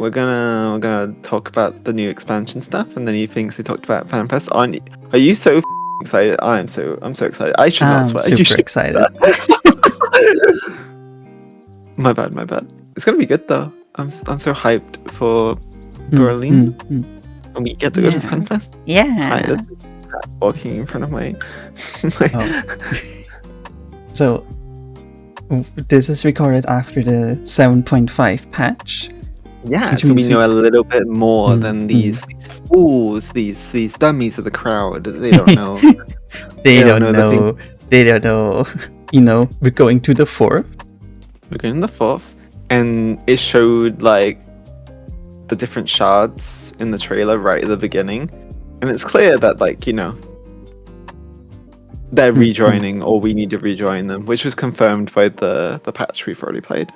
we're gonna talk about the new expansion stuff, and then he thinks he talked about FanFest. Are you so excited? I'm so excited. I should not swear. Super excited. My bad. It's gonna be good though. I'm so hyped for Berlin. And we get to go to FanFest. Yeah. Hi, this is walking in front of my. So this is recorded after the 7.5 patch. Yeah, so we know a little bit more than these fools, these dummies of the crowd. They don't know. They don't know. They don't know. You know, we're going to the 4th. We're going to the 4th, and it showed like the different shards in the trailer right at the beginning, and it's clear that like, you know, they're rejoining, or we need to rejoin them, which was confirmed by the patch we've already played.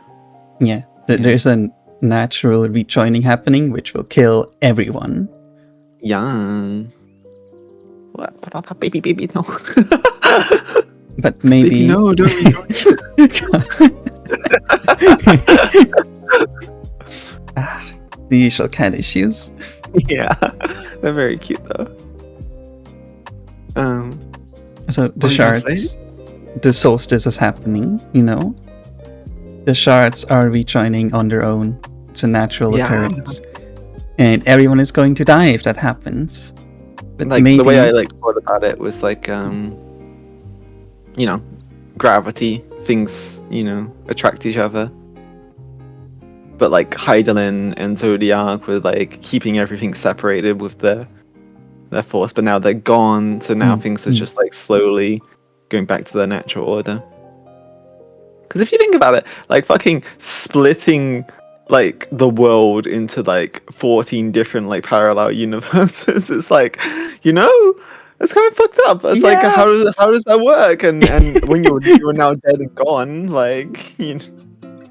Yeah, there's a natural rejoining happening, which will kill everyone. Yeah. What? Baby, no. But maybe... Baby, no, don't rejoin. The usual cat issues. Yeah, they're very cute though. So the shards, the solstice is happening, you know. The shards are rejoining on their own. It's a natural occurrence, and everyone is going to die if that happens. But like maybe... the way I like thought about it was like, you know, gravity, things, you know, attract each other. But like Heidelin and Zodiac were like keeping everything separated with their force, but now they're gone, so now things are just like slowly going back to their natural order. Because if you think about it, like fucking splitting like the world into like 14 different like parallel universes, it's like, you know, it's kind of fucked up. It's like, how does that work? And when you're now dead and gone, like, you know,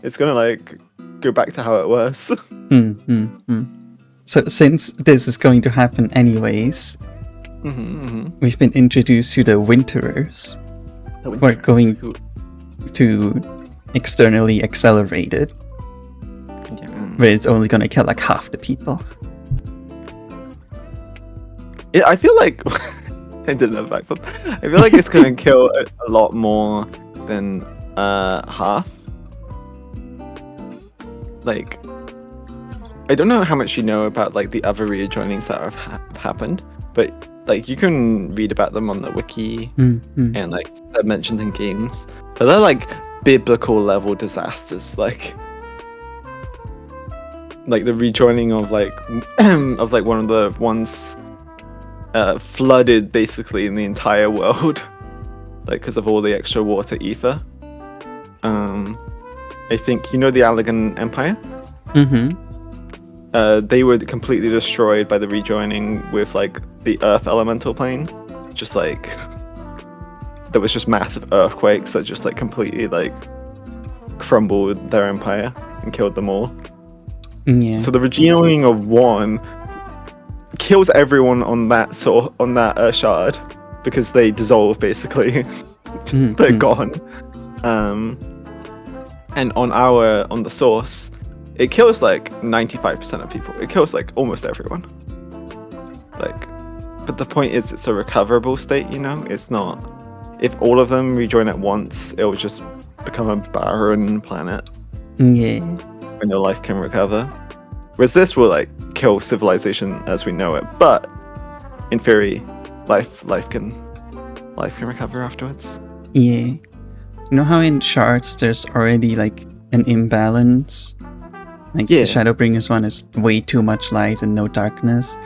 it's gonna like go back to how it was. So since this is going to happen anyways, we've been introduced to the Winterers. We're going to externally accelerate it, where it's only going to kill like half the people. Yeah, I feel like I did a backflip. I feel like it's going to kill a lot more than half. Like, I don't know how much you know about like the other rejoinings that have happened, but like you can read about them on the wiki and like they're mentioned in games, but they're like biblical level disasters, like the rejoining of like one of the ones flooded basically in the entire world, like because of all the extra water ether. I think you know the Allegan Empire. They were completely destroyed by the rejoining with like the Earth elemental plane. Just like there was just massive earthquakes that just like completely like crumbled their empire and killed them all. Yeah. So the rejoining of one kills everyone on that shard because they dissolve basically. They're gone. And on the source, it kills like 95% of people. It kills like almost everyone. Like, but the point is, it's a recoverable state. You know, it's not. If all of them rejoin at once, it will just become a barren planet. Yeah. When your life can recover. Whereas this will like kill civilization as we know it. But in theory, life can recover afterwards. Yeah. You know how in shards there's already like an imbalance? Like the Shadowbringers one is way too much light and no darkness.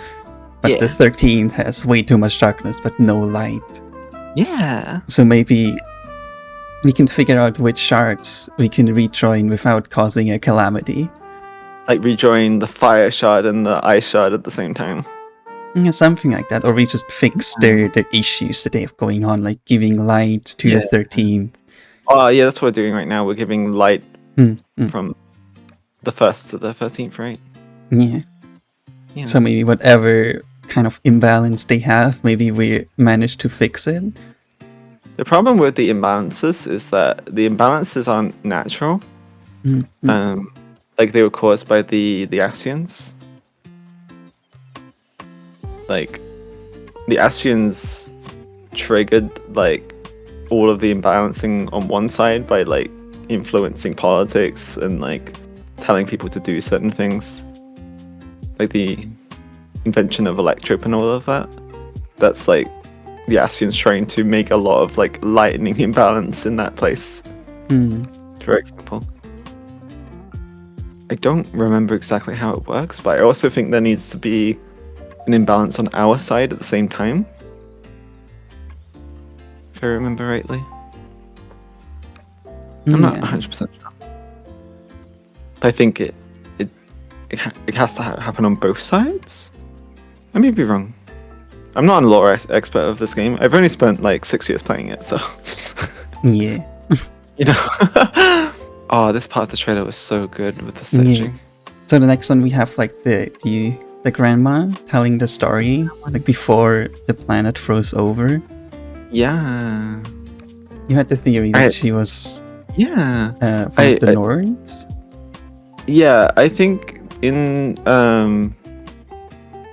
But the 13th has way too much darkness but no light. Yeah. So maybe we can figure out which shards we can rejoin without causing a calamity. Like rejoin the fire shard and the ice shard at the same time. Yeah, something like that. Or we just fix their issues that they have going on, like giving light to the 13th. Oh yeah, that's what we're doing right now. We're giving light from the 1st to the 13th, right? Yeah. So maybe whatever kind of imbalance they have, maybe we manage to fix it. The problem with the imbalances is that the imbalances aren't natural. like they were caused by the Ascians. Like the Ascians triggered like all of the imbalancing on one side by like influencing politics and like telling people to do certain things, like the invention of electrope and all of that. That's like the Ascians trying to make a lot of like lightning imbalance in that place. For example, I don't remember exactly how it works, but I also think there needs to be an imbalance on our side at the same time, if I remember rightly. I'm not 100% sure. But I think it has to happen on both sides. I may be wrong. I'm not a lore expert of this game. I've only spent like 6 years playing it, so... Yeah. You know? Oh, this part of the trailer was so good with the staging. Yeah. So the next one we have like the grandma telling the story like before the planet froze over. Yeah. You had the theory that she was one of the Norns. Yeah, I think in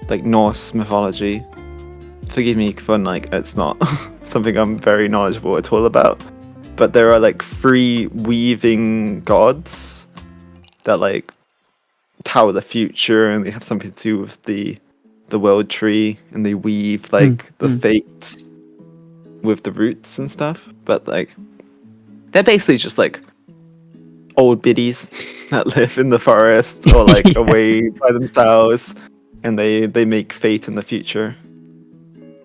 like Norse mythology, forgive me for like it's not something I'm very knowledgeable at all about, but there are like 3 weaving gods that like tower the future, and they have something to do with the world tree, and they weave like the fate with the roots and stuff. But like they're basically just like old biddies that live in the forest or like away by themselves, and they make fate in the future.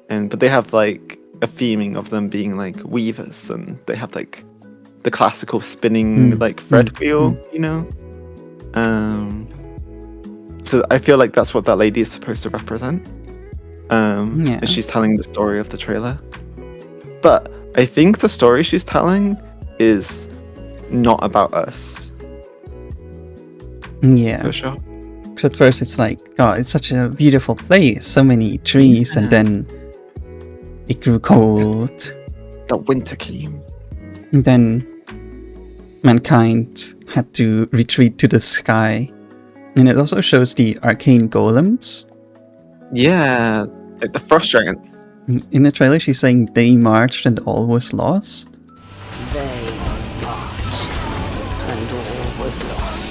But they have like a theming of them being like weavers, and they have like the classical spinning like thread wheel, you know. So I feel like that's what that lady is supposed to represent. And she's telling the story of the trailer. But I think the story she's telling is not about us. Yeah. For sure. Because at first it's like, oh, it's such a beautiful place, so many trees, and then it grew cold. The winter came. And then mankind had to retreat to the sky. And it also shows the arcane golems. Yeah, like the frost giants. In the trailer, she's saying they marched and all was lost. They marched and all was lost.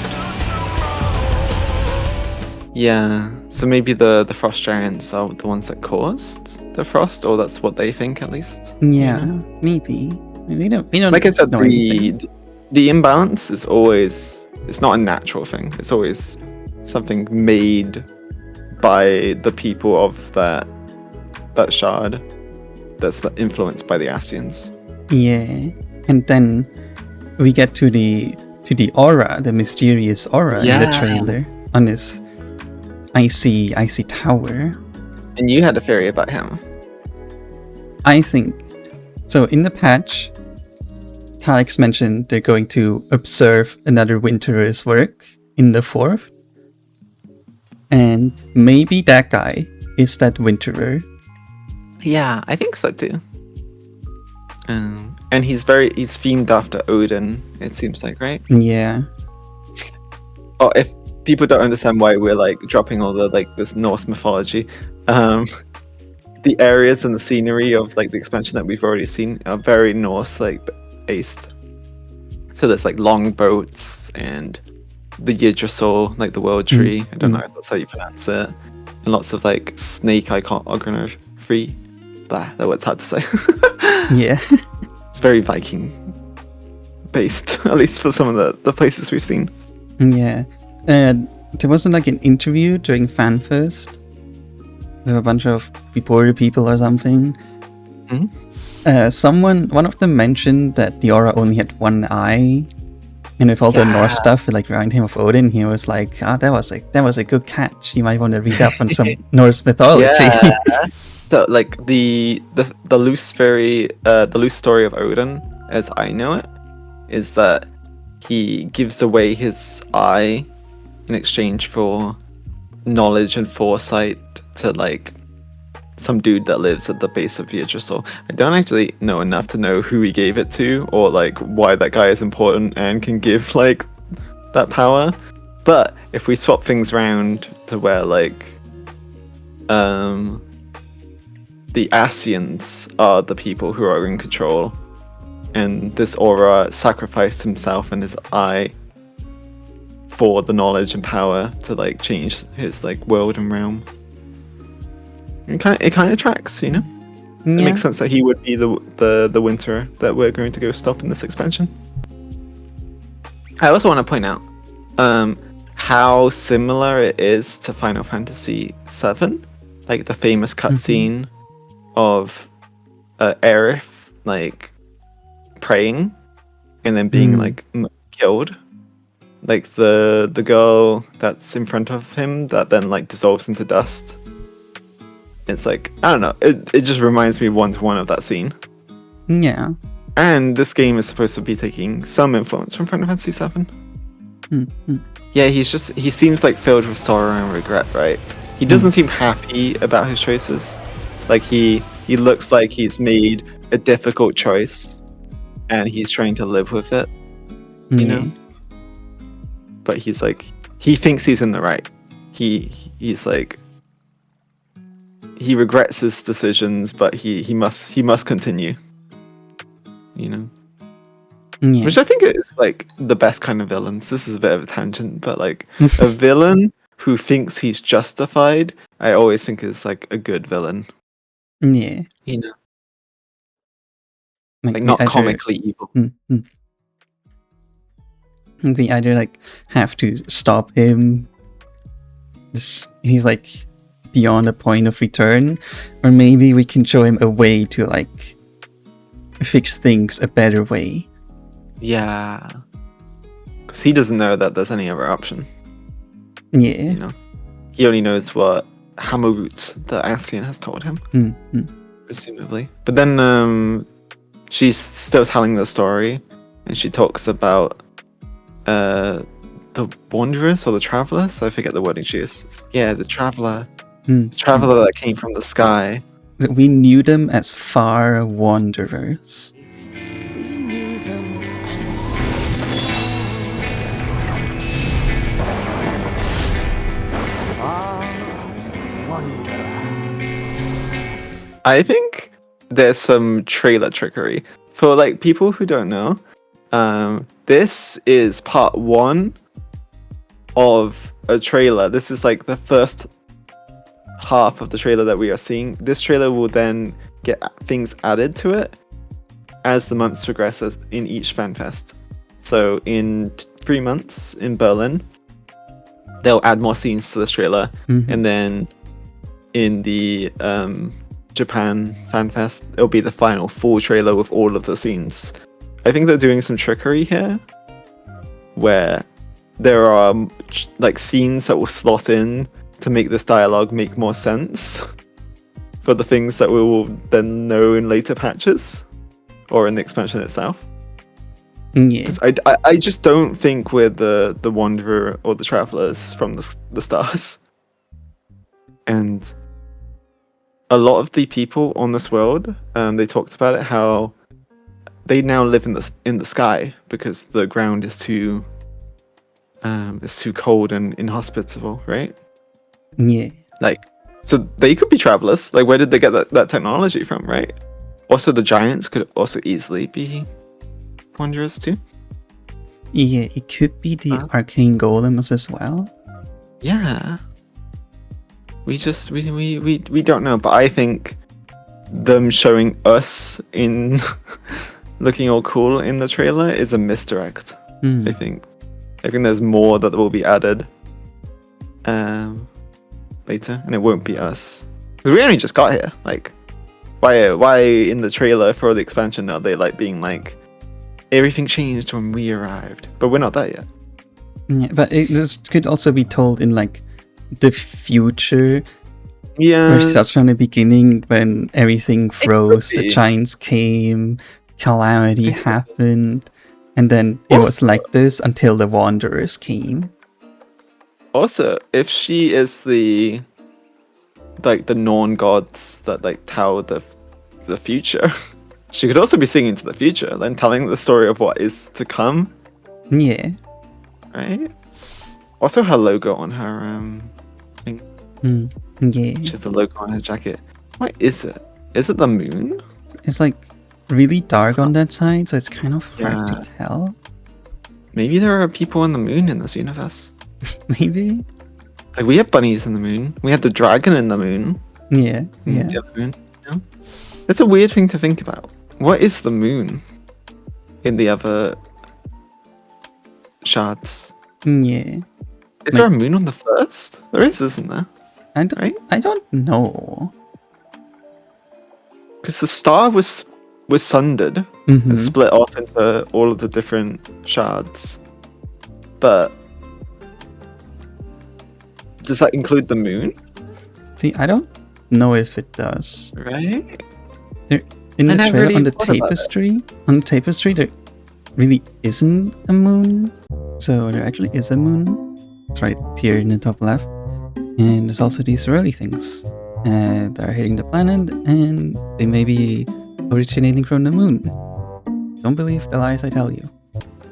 Yeah, so maybe the frost giants are the ones that caused the frost, or that's what they think at least. Yeah, maybe. We don't like I said, know the imbalance is always, it's not a natural thing. It's always something made by the people of that shard that's influenced by the Ascians. Yeah, and then we get to the aura, the mysterious aura in the trailer on this icy tower. And you had a theory about him. I think so. In the patch, Calix mentioned they're going to observe another Winterer's work in the 4th, and maybe that guy is that Winterer. Yeah, I think so too. And he's themed after Odin, it seems like, right? Yeah. Oh, if people don't understand why we're like dropping all the like this Norse mythology, the areas and the scenery of like the expansion that we've already seen are very Norse like based. So there's like long boats and the Yggdrasil, like the world tree. I don't know if that's how you pronounce it. And lots of like snake iconography. Blah, that word's hard to say. Yeah. It's very Viking based, at least for some of the places we've seen. Yeah. There wasn't like an interview during FanFest with a bunch of reporter people or something. One of them mentioned that the aura only had one eye, and with all the Norse stuff like around him of Odin, he was like, that was a good catch. You might want to read up on some Norse mythology. Yeah. So like the loose story of Odin, as I know it, is that he gives away his eye in exchange for knowledge and foresight to like some dude that lives at the base of Yggdrasil. I don't actually know enough to know who he gave it to, or like why that guy is important and can give like that power. But if we swap things around to where like the Asians are the people who are in control, and this aura sacrificed himself and his eye for the knowledge and power to like change his like world and realm. It kind of tracks, you know. It makes sense that he would be the Winterer that we're going to go stop in this expansion. I also want to point out how similar it is to Final Fantasy VII, like the famous cutscene of Aerith like praying and then being like killed. Like the girl that's in front of him that then like dissolves into dust. It's like, I don't know, it just reminds me one-to-one of that scene. Yeah. And this game is supposed to be taking some influence from Final Fantasy VII. Mm-hmm. Yeah, he seems like filled with sorrow and regret, right? He doesn't seem happy about his choices. Like he looks like he's made a difficult choice and he's trying to live with it, you know? But he's like, he thinks he's in the right. He's like, he regrets his decisions, but he must continue, you know? Yeah. Which I think is like the best kind of villains. This is a bit of a tangent, but like a villain who thinks he's justified, I always think is like a good villain. Yeah. You know? Like not comically evil. We either like have to stop him. He's like beyond the point of return, or maybe we can show him a way to like fix things a better way. Yeah, because he doesn't know that there's any other option. Yeah, you know, he only knows what Hammerroot, the Asian, has told him, presumably. But then she's still telling the story, and she talks about the wanderers or the travelers. I forget the wording she uses. Yeah, the traveler. The traveler that came from the sky. We knew them as far wanderers. We knew them as far wanderer. I think there's some trailer trickery. For like people who don't know, this is part 1 of a trailer. This is like the first half of the trailer that we are seeing. This trailer will then get things added to it as the months progress in each FanFest. So in 3 months in Berlin, they'll add more scenes to this trailer, and then in the Japan FanFest, it'll be the final full trailer with all of the scenes. I think they're doing some trickery here, where there are like scenes that will slot in to make this dialogue make more sense for the things that we will then know in later patches or in the expansion itself. Yeah, because I just don't think we're the wanderer or the travelers from the stars. And a lot of the people on this world, they talked about it, how they now live in the sky because the ground is too cold and inhospitable, right? Yeah. Like, so they could be travelers. Like, where did they get that technology from, right? Also, the giants could also easily be wanderers too. Yeah, it could be the arcane golems as well. Yeah. We don't know, but I think them showing us in looking all cool in the trailer is a misdirect. I think there's more that will be added later, and it won't be us because we only just got here. Like, why in the trailer for the expansion are they like being like everything changed when we arrived? But we're not there yet. Yeah, but this could also be told in like the future. Yeah, where it starts from the beginning when everything froze, the giants came, calamity happened, and then it was like this until the wanderers came. Also, if she is the Norn gods that like tell the future, she could also be singing to the future, then telling the story of what is to come. Yeah. Right? Also, her logo on her thing, Yeah. which is the logo on her jacket. What is it? Is it the moon? It's like really dark on that side, so it's kind of hard Yeah. to tell. Maybe there are people on the moon in this universe. Maybe. Like we had bunnies in the moon. We had the dragon in the moon. Yeah. in Yeah. the other moon. Yeah. It's a weird thing to think about. What is the moon in the other shards? Yeah. Is there a moon on the first? There is, isn't there? Right? I don't know. Because the star was sundered Mhm. and split off into all of the different shards. But does that include the moon? See, I don't know if it does. Right? In I the never trailer really on the thought about it. tapestry, there really isn't a moon. So there actually is a moon. It's right here in the top left. And there's also these swirly things that are hitting the planet, and they may be originating from the moon. Don't believe the lies I tell you.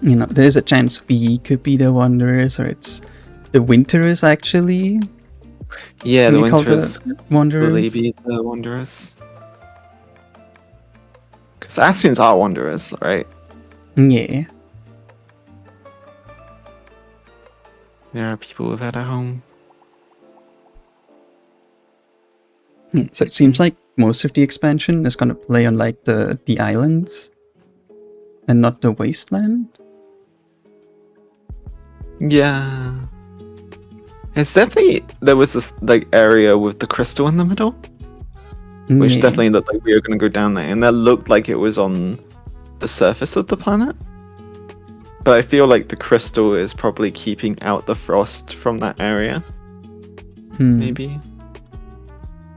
You know, there is a chance we could be the Wanderers, or it's the Winterers actually. Yeah, Can the we call Winterers. the Wanderers? Will they be the Wanderers? Because Ascians are Wanderers, right? Yeah. There are people without a home. Yeah, so it seems like most of the expansion is going to play on like the islands and not the wasteland. Yeah. It's definitely, there was this like area with the crystal in the middle, which Yeah. definitely looked like we were going to go down there, and that looked like it was on the surface of the planet. But I feel like the crystal is probably keeping out the frost from that area, maybe.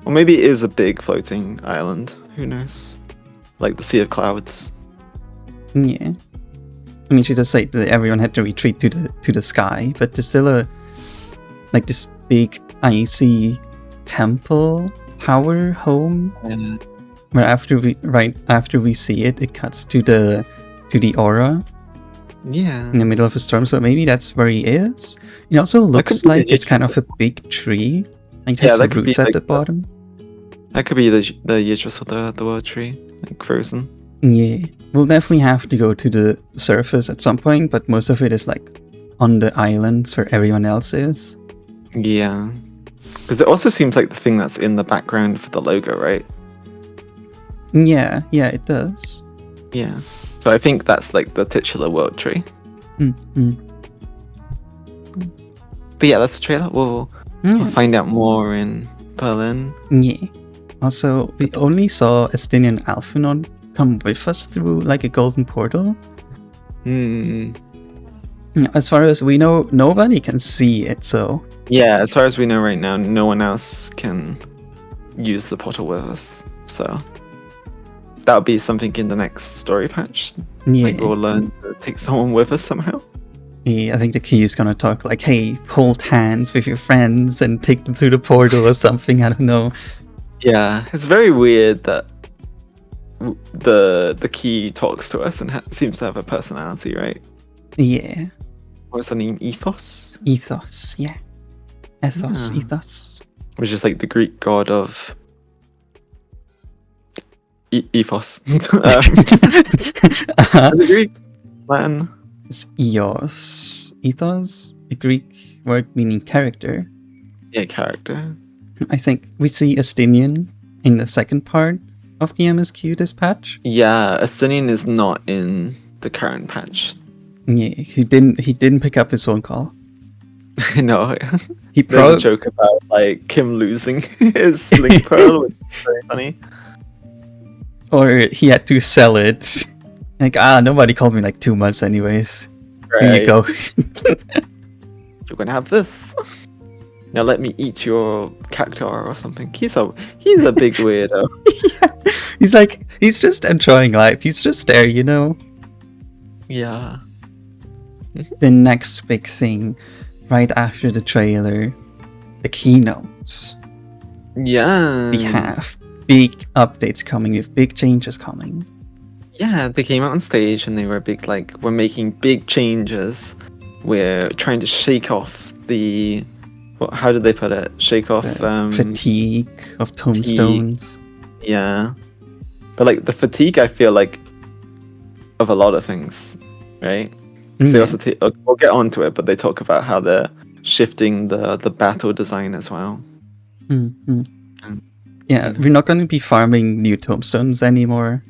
Or maybe it is a big floating island, who knows? Like the Sea of Clouds. Yeah. I mean, she does say that everyone had to retreat to the sky, but there's still a like this big icy temple tower home where after we see it, it cuts to the aura Yeah. in the middle of a storm. So maybe that's where he is. It also looks be the like it's kind of Yggdrasil. a big tree. Like it Yeah, has that could be roots at like the the- bottom. That could be the Yggdrasil, the world tree, like frozen. Yeah, we'll definitely have to go to the surface at some point, but most of it is like on the islands where everyone else is. Yeah. Because it also seems like the thing that's in the background for the logo, right? Yeah, it does. Yeah. So I think that's like the titular world tree. Mm-hmm. But yeah, that's the trailer. We'll Yeah. find out more in Berlin. Yeah. Also, we only saw Estine and Alphinaud come with us through like a golden portal. Hmm. As far as we know, nobody can see it, so Yeah, as far as we know right now, no one else can use the portal with us. So that'll be something in the next story patch. yeah. Like we'll learn to take someone with us somehow. Yeah, I think the key is gonna talk like, hey, hold hands with your friends and take them through the portal or something, I don't know. Yeah, it's very weird that the key talks to us and seems to have a personality, right? Yeah. What's the name? Ethos? Ethos, yeah. Ethos, Yeah. ethos. Which is like the Greek god of ethos. Uh-huh. Is it Greek? Latin? It's Eos. Ethos, a Greek word meaning character. Yeah, character. I think we see Estinian in the second part of the MSQ this patch. Yeah, Estinian is not in the current patch. Yeah, he didn't pick up his phone call. No, He there's a probably joke about like Kim losing his link pearl, which is very funny. or he had to sell it. Like, nobody called me like 2 months anyways. Here you Right. go. You're gonna have this. Now let me eat your cactuar or something. He's a big weirdo. Yeah. He's just enjoying life. He's just there, you know. Yeah. The next big thing, right after the trailer, the keynotes. Yeah. We have big updates coming with big changes coming. Yeah, they came out on stage and they were big, like, we're making big changes. We're trying to shake off the how did they put it? Shake off fatigue of tomestones. Yeah, but like the fatigue, I feel like of a lot of things, right? So they also we'll get onto it, but they talk about how they're shifting the battle design as well. Mm-hmm. Yeah, we're not going to be farming new tomestones anymore.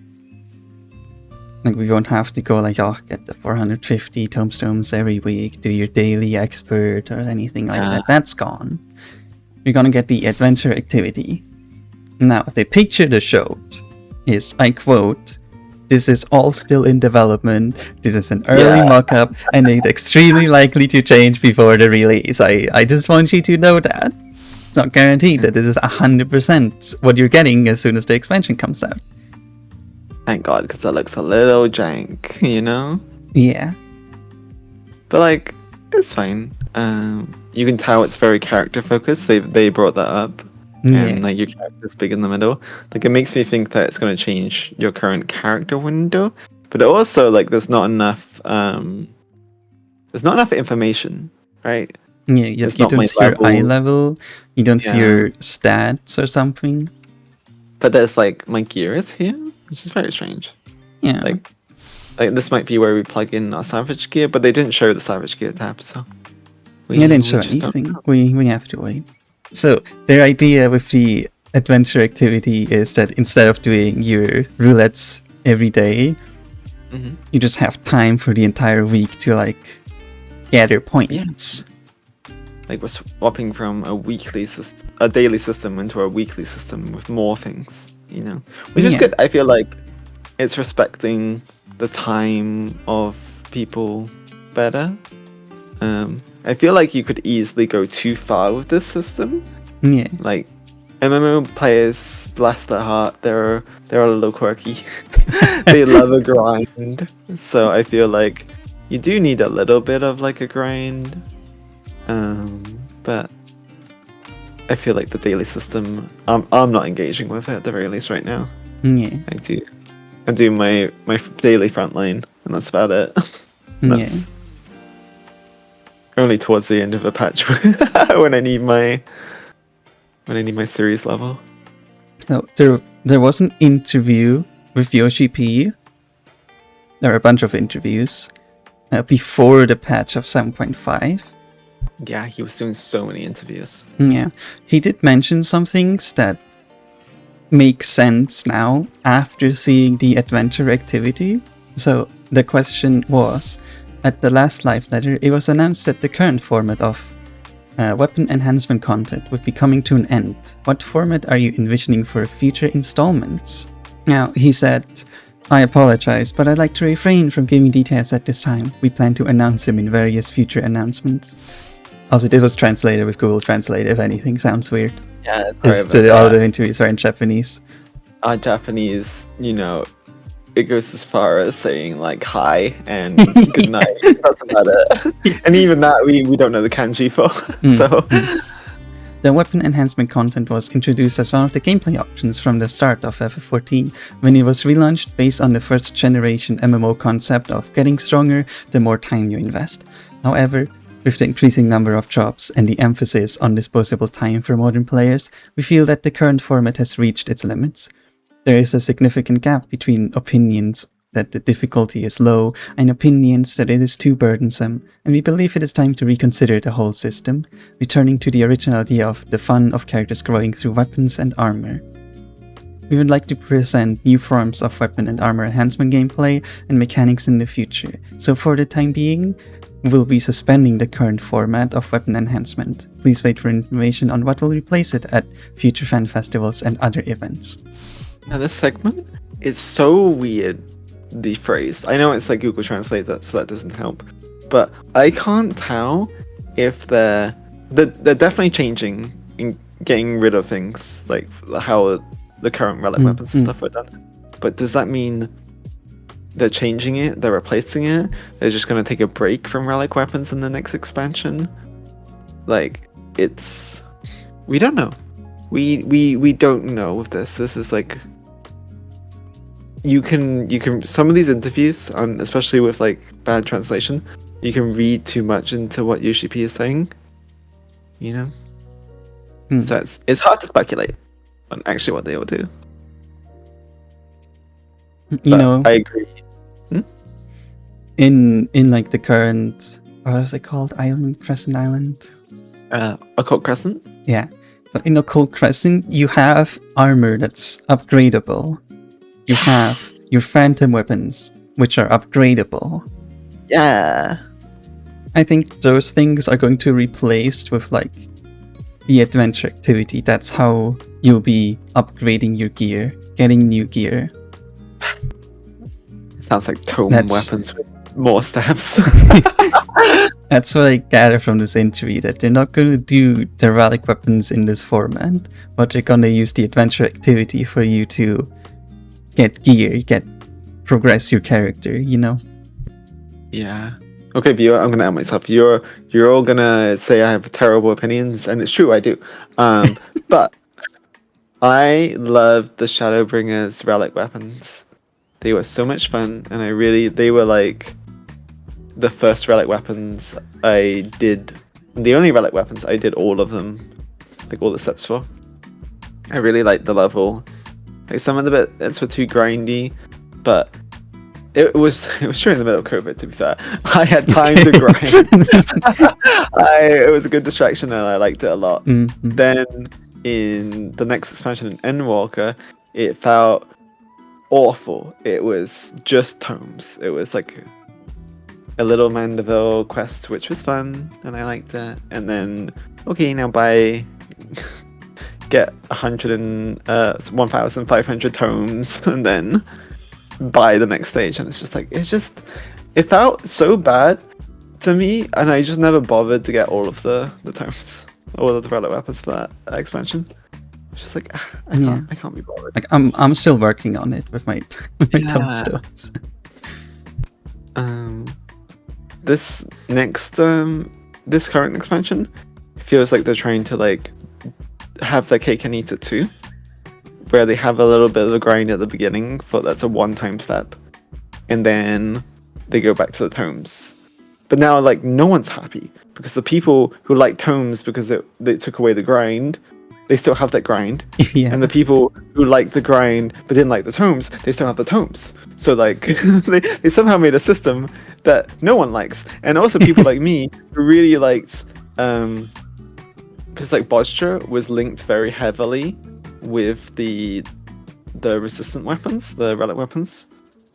Like, we won't have to go like, get the 450 tomestones every week, do your daily expert or anything like that. That's gone. You're gonna get the adventure activity. Now, the picture they showed is, I quote, "This is all still in development. This is an early mock-up, and it's extremely likely to change before the release. I just want you to know that. It's not guaranteed that this is 100% what you're getting as soon as the expansion comes out." Thank God, because that looks a little jank, you know? Yeah. But like, it's fine. You can tell it's very character focused. They brought that up. And like your character's big in the middle. Like, it makes me think that it's going to change your current character window. But also, like, there's not enough information, right? Yeah, you don't see your eye level, you don't see your stats or something. But there's like, my gear is here, which is very strange. Yeah. Like this might be where we plug in our Savage gear, but they didn't show the Savage gear tab, so... They didn't show anything. We have to wait. So, their idea with the adventure activity is that instead of doing your roulettes every day, you just have time for the entire week to, like, gather points. Yeah. Like, we're swapping from a daily system into a weekly system with more things, you know? Which is good. I feel like it's respecting the time of people better. I feel like you could easily go too far with this system. Yeah. Like, MMO players, bless their heart, they're a little quirky. They love a grind. So I feel like you do need a little bit of like a grind. But I feel like the daily system, I'm not engaging with it at the very least right now. Yeah. I do my daily frontline, and that's about it. That's only towards the end of a patch when I need my series level. Oh, there was an interview with Yoshi P. There are a bunch of interviews before the patch of 7.5. Yeah, he was doing so many interviews. Yeah, he did mention some things that make sense now after seeing the adventure activity. So the question was, at the last live letter, it was announced that the current format of weapon enhancement content would be coming to an end. What format are you envisioning for future installments? Now, he said, "I apologize, but I'd like to refrain from giving details at this time. We plan to announce them in various future announcements." Also, it was translated with Google Translate, if anything sounds weird. Yeah, all the interviews are in Japanese. Our Japanese, you know, it goes as far as saying like hi and good night. That's about it. And even that we don't know the kanji for. So the weapon enhancement content was introduced as one of the gameplay options from the start of FF14 when it was relaunched based on the first generation MMO concept of getting stronger the more time you invest. However, with the increasing number of jobs and the emphasis on disposable time for modern players, we feel that the current format has reached its limits. There is a significant gap between opinions that the difficulty is low and opinions that it is too burdensome, and we believe it is time to reconsider the whole system, returning to the original idea of the fun of characters growing through weapons and armor. We would like to present new forms of weapon and armor enhancement gameplay and mechanics in the future, so for the time being, we'll be suspending the current format of weapon enhancement. Please wait for information on what will replace it at future fan festivals and other events. Now this segment is so weirdly phrased. I know it's like Google Translate, so that doesn't help. But I can't tell if they're definitely changing and getting rid of things, like how the current relic weapons and stuff are done. But does that mean they're changing it, they're replacing it, they're just going to take a break from relic weapons in the next expansion? Like, it's... we don't know. We don't know with this. This is like... You can some of these interviews, especially with like bad translation, you can read too much into what Yoshi P is saying. you know. So it's hard to speculate on actually what they will do. You know, I agree. In like the current, what is it called? Crescent Island. Occult Crescent. Yeah. So in Occult Crescent, you have armor that's upgradable. You have your phantom weapons, which are upgradable. Yeah. I think those things are going to be replaced with like the adventure activity. That's how you'll be upgrading your gear, getting new gear. Sounds like tome weapons with more stabs. That's what I gather from this interview, that they're not going to do the relic weapons in this format, but they're going to use the adventure activity for you to get gear, progress your character, you know? Yeah. Okay, viewer, I'm gonna add myself. You're all gonna say I have terrible opinions, and it's true, I do. But I loved the Shadowbringers relic weapons. They were so much fun, and they were like the first relic weapons I did. The only relic weapons I did all of them, like all the steps for. I really liked the level. Like some of the bits were too grindy, but it was during the middle of COVID, to be fair. I had time to grind. It was a good distraction and I liked it a lot. Mm-hmm. Then in the next expansion in Endwalker, it felt awful. It was just tomes. It was like a little Mandeville quest, which was fun and I liked it. And then, okay, now get 1,500 tomes and then buy the next stage, and it's just like it felt so bad to me, and I just never bothered to get all of the tomes, all of the relic weapons for that expansion. It's just like I can't be bothered. Like I'm still working on it with my tomestones. This current expansion feels like they're trying to like have their cake and eat it too, where they have a little bit of a grind at the beginning that's a one-time step, and then they go back to the tomes. But now, like, no one's happy because the people who like tomes because they took away the grind, they still have that grind. Yeah. And the people who like the grind but didn't like the tomes, they still have the tomes. So like they somehow made a system that no one likes. And also people like me who really liked because like posture was linked very heavily with the resistant weapons, the relic weapons.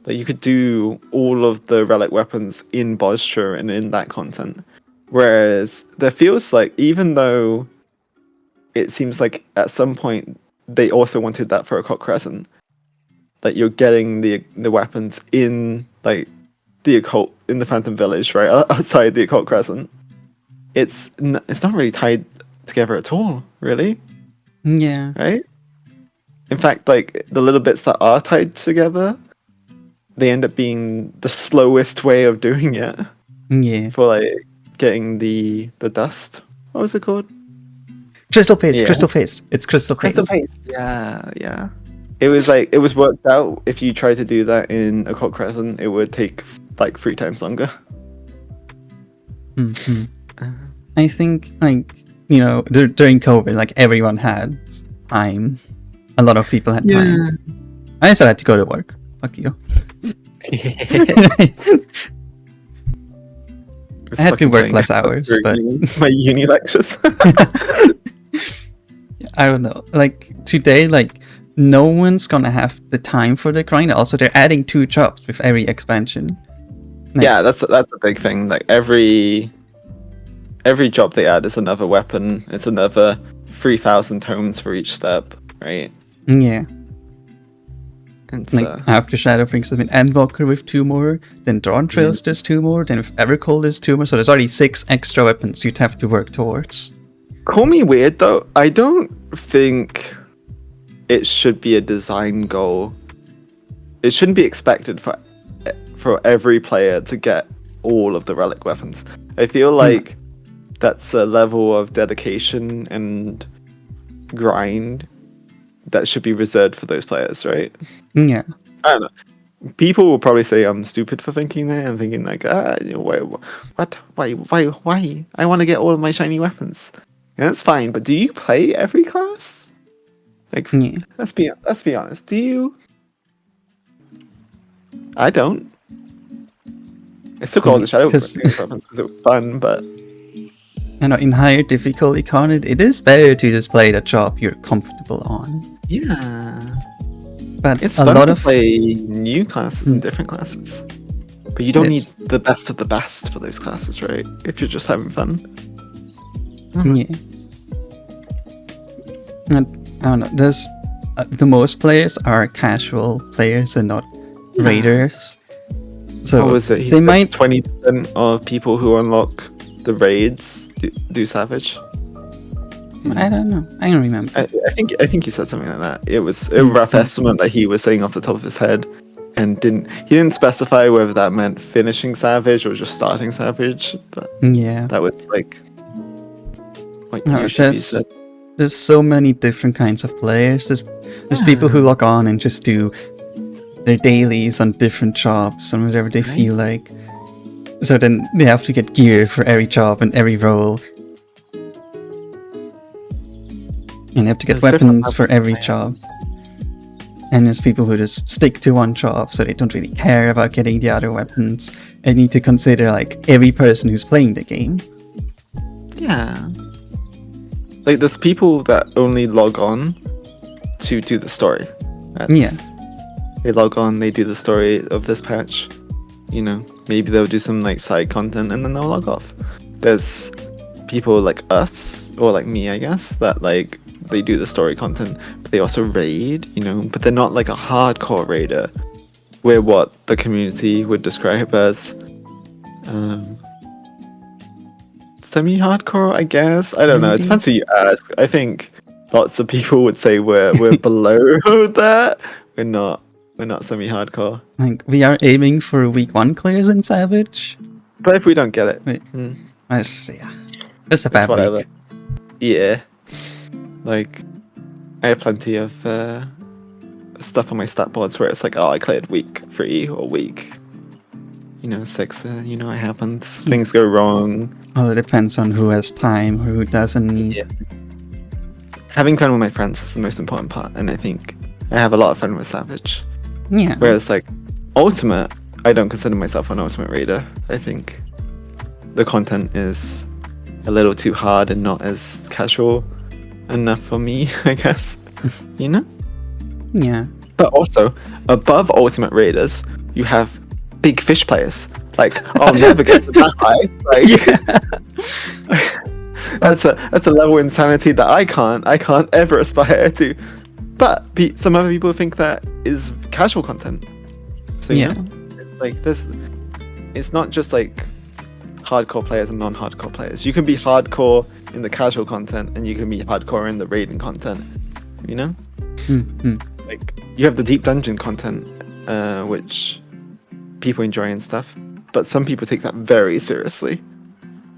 That you could do all of the relic weapons in posture and in that content. Whereas there feels like, even though it seems like at some point they also wanted that for Occult Crescent, that you're getting the weapons in like the occult, in the Phantom Village, right outside the Occult Crescent. It's not really tied together at all, really. Yeah. Right? In fact, like the little bits that are tied together, they end up being the slowest way of doing it. Yeah. For like getting the dust. What was it called? Crystal paste. Yeah. Crystal paste. It's crystal paste. Crystal paste. Yeah. It was worked out. If you try to do that in Occult Crescent, it would take like 3 times longer. Mm-hmm. I think, like, you know, during COVID, like everyone had time. A lot of people had time. I still had to go to work. Fuck you. I had to work less hours, but my uni lectures. I don't know. Like today, like no one's gonna have the time for the grind. Also, they're adding 2 jobs with every expansion. Like, yeah, that's the big thing. Like every job they add is another weapon. It's another 3,000 tomes for each step, right? Yeah. And like after Shadow brings them in Endwalker with 2 more, then Dawn Trails does 2 more, then with Evercold there's 2 more, so there's already 6 extra weapons you'd have to work towards. Call me weird though, I don't think it should be a design goal. It shouldn't be expected for every player to get all of the relic weapons. I feel like that's a level of dedication and grind that should be reserved for those players, right? Yeah. I don't know. People will probably say I'm stupid for thinking that and thinking like, why? I want to get all of my shiny weapons. And that's fine, but do you play every class? Like, Yeah. let's be honest. Do you? I don't. I still call the shadow because it was fun, but you know, in higher difficulty content, it is better to just play the job you're comfortable on. yeah, But it's a fun lot to of play new classes and different classes. But you don't need the best of the best for those classes, right? If you're just having fun. yeah. And, I don't know. There's the most players are casual players and not raiders. So what was it? they might 20% of people who unlock the raids do Savage. I don't know. I don't remember. I think he said something like that. It was a rough estimate that he was saying off the top of his head, and he didn't specify whether that meant finishing Savage or just starting Savage. But yeah, that was like what no, usually said. there's so many different kinds of players. There's people who log on and just do their dailies on different jobs and whatever they feel like. So then they have to get gear for every job and every role. And they have to get weapons for every job. And there's people who just stick to one job, so they don't really care about getting the other weapons. And need to consider like every person who's playing the game. Yeah. Like there's people that only log on to do the story. They log on, they do the story of this patch. You know, maybe they'll do some like side content and then they'll log off. There's people like us, or like me, I guess, that like they do the story content, but they also raid, you know, but they're not like a hardcore raider. We're what the community would describe as semi-hardcore, I guess. I don't know. It depends who you ask. I think lots of people would say we're below that. We're not semi-hardcore. Like we are aiming for week 1 clears in Savage. But if we don't get it, It's a bad whatever. week. Yeah. Like I have plenty of stuff on my stat boards where it's like, oh, I cleared week 3 or week 6. It happens. Things go wrong. Well, it depends on who has time or who doesn't. Yeah. Having fun with my friends is the most important part, and I think I have a lot of fun with Savage. Yeah. Whereas like Ultimate, I don't consider myself an Ultimate Raider. I think the content is a little too hard and not as casual enough for me, I guess. Yeah. But also, above Ultimate Raiders, you have big fish players. Like, I'll never get to that high. Like, that's a level of insanity that I can't ever aspire to. But some other people think that is casual content. So like it's not just like hardcore players and non-hardcore players. You can be hardcore in the casual content, and you can be hardcore in the raiding content. Like you have the deep dungeon content, which people enjoy and stuff. But some people take that very seriously.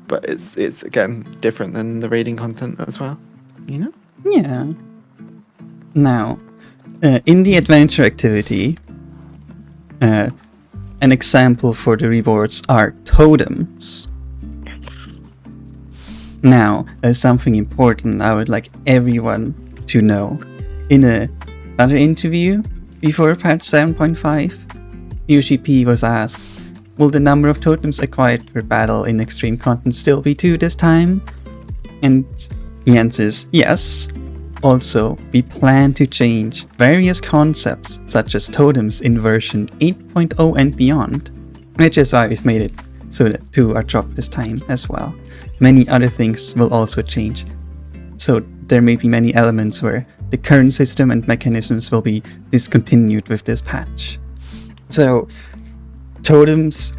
But it's again different than the raiding content as well. Yeah. Now, in the adventure activity, an example for the rewards are totems. Now, there's something important I would like everyone to know. In another interview before patch 7.5, UGP was asked, will the number of totems acquired per battle in extreme content still be 2 this time? And he answers yes. Also, we plan to change various concepts such as totems in version 8.0 and beyond, which is why we've made it so that 2 are dropped this time as well. Many other things will also change. So there may be many elements where the current system and mechanisms will be discontinued with this patch. So totems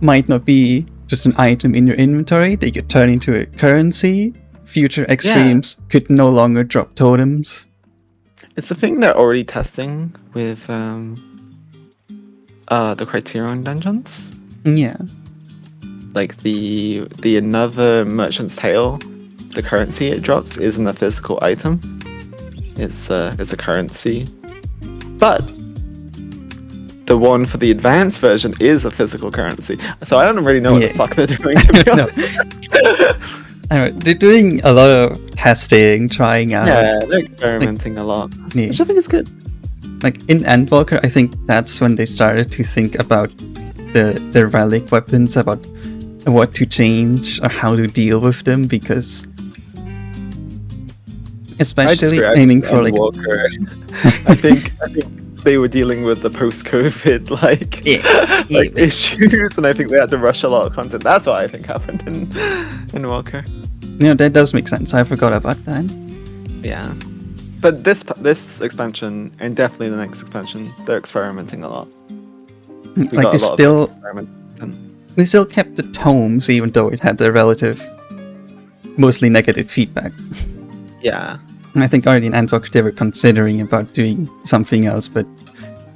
might not be just an item in your inventory, they could turn into a currency. Future extremes could no longer drop totems. It's a thing they're already testing with the Criterion dungeons. Yeah. Like the another Merchant's Tale, the currency it drops isn't a physical item. It's a currency. But the one for the advanced version is a physical currency. So I don't really know what the fuck they're doing, to be honest. They're doing a lot of testing, trying out. Yeah, they're experimenting a lot, which I think is good. Like in Endwalker, I think that's when they started to think about the relic weapons, about what to change or how to deal with them, because especially aiming for like Walker. I think they were dealing with the post-COVID issues, and I think they had to rush a lot of content. That's what I think happened in Walker. Yeah, that does make sense. I forgot about that. Yeah, but this expansion and definitely the next expansion, they're experimenting a lot. Like they still kept the tomes, even though it had the relative, mostly negative feedback. Yeah. And I think already in Antwerp they were considering about doing something else, but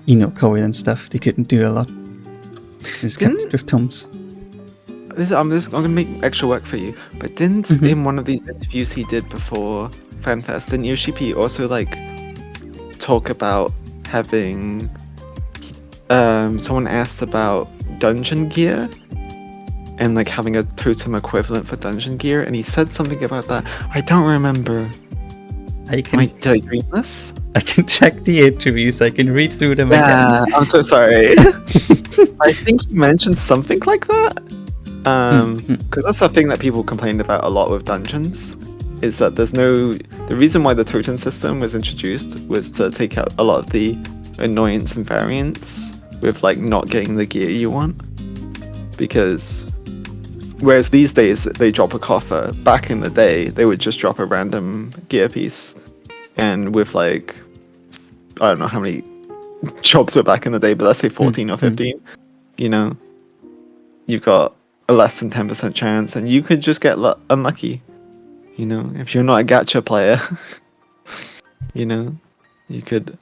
COVID and stuff, they couldn't do a lot. They just kept it with tomes. I'm gonna make extra work for you, but didn't in one of these interviews he did before FanFest, didn't Yoshipi also like talk about having someone asked about dungeon gear and like having a totem equivalent for dungeon gear, and he said something about that. I don't remember. Did I dream this? I can check the interviews. I can read through them again. I'm so sorry. I think he mentioned something like that. Because that's the thing that people complained about a lot with dungeons, is that the reason why the totem system was introduced was to take out a lot of the annoyance and variance with like not getting the gear you want. Because whereas these days they drop a coffer, back in the day they would just drop a random gear piece, and with like, I don't know how many jobs were back in the day, but let's say 14 or 15, you've got a less than 10% chance, and you could just get unlucky. If you're not a gacha player, you could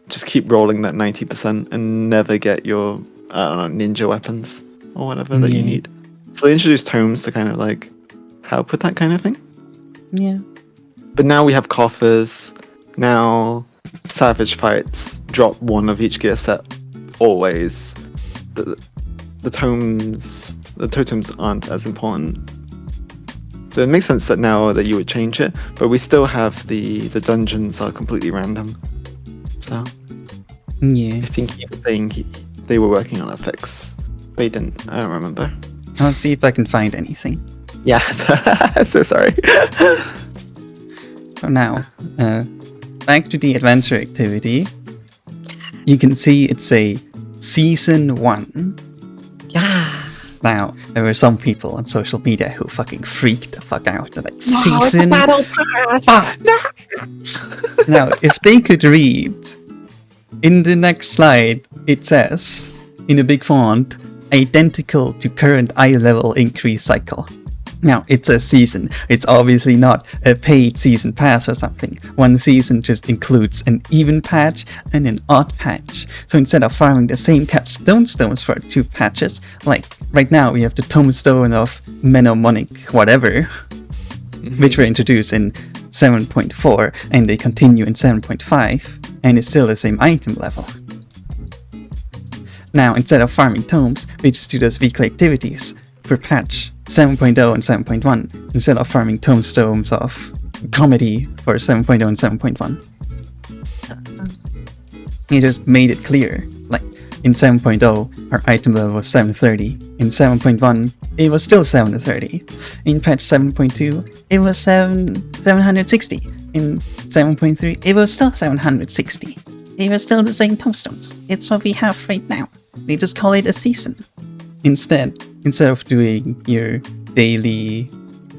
just keep rolling that 90% and never get your, I don't know, ninja weapons or whatever that you need. So they introduced tomes to kind of like help with that kind of thing. Yeah. But now we have coffers. Now Savage Fights drop one of each gear set always. The totems aren't as important. So it makes sense that now that you would change it, but we still have the dungeons are completely random. So I think he was saying they were working on a fix. They didn't. I don't remember. I'll see if I can find anything. Yeah, so sorry. So now, back to the adventure activity. You can see it's a Season 1. Yeah. Now, there were some people on social media who fucking freaked the fuck out. They're like, Season? Battle Pass! Now, if they could read, in the next slide, it says, in a big font, identical to current eye level increase cycle. Now, it's a season. It's obviously not a paid season pass or something. One season just includes an even patch and an odd patch. So instead of farming the same capstone stones for 2 patches, like right now we have the tombstone of Mnemonic whatever, which were introduced in 7.4, and they continue in 7.5, and it's still the same item level. Now, instead of farming tomes, we just do those weekly activities for patch 7.0 and 7.1, instead of farming tombstones of comedy for 7.0 and 7.1. He just made it clear, like in 7.0 our item level was 730, in 7.1 it was still 730, in patch 7.2 it was 760, in 7.3 it was still 760. It was still the same tombstones. It's what we have right now. They just call it a season. Instead of doing your daily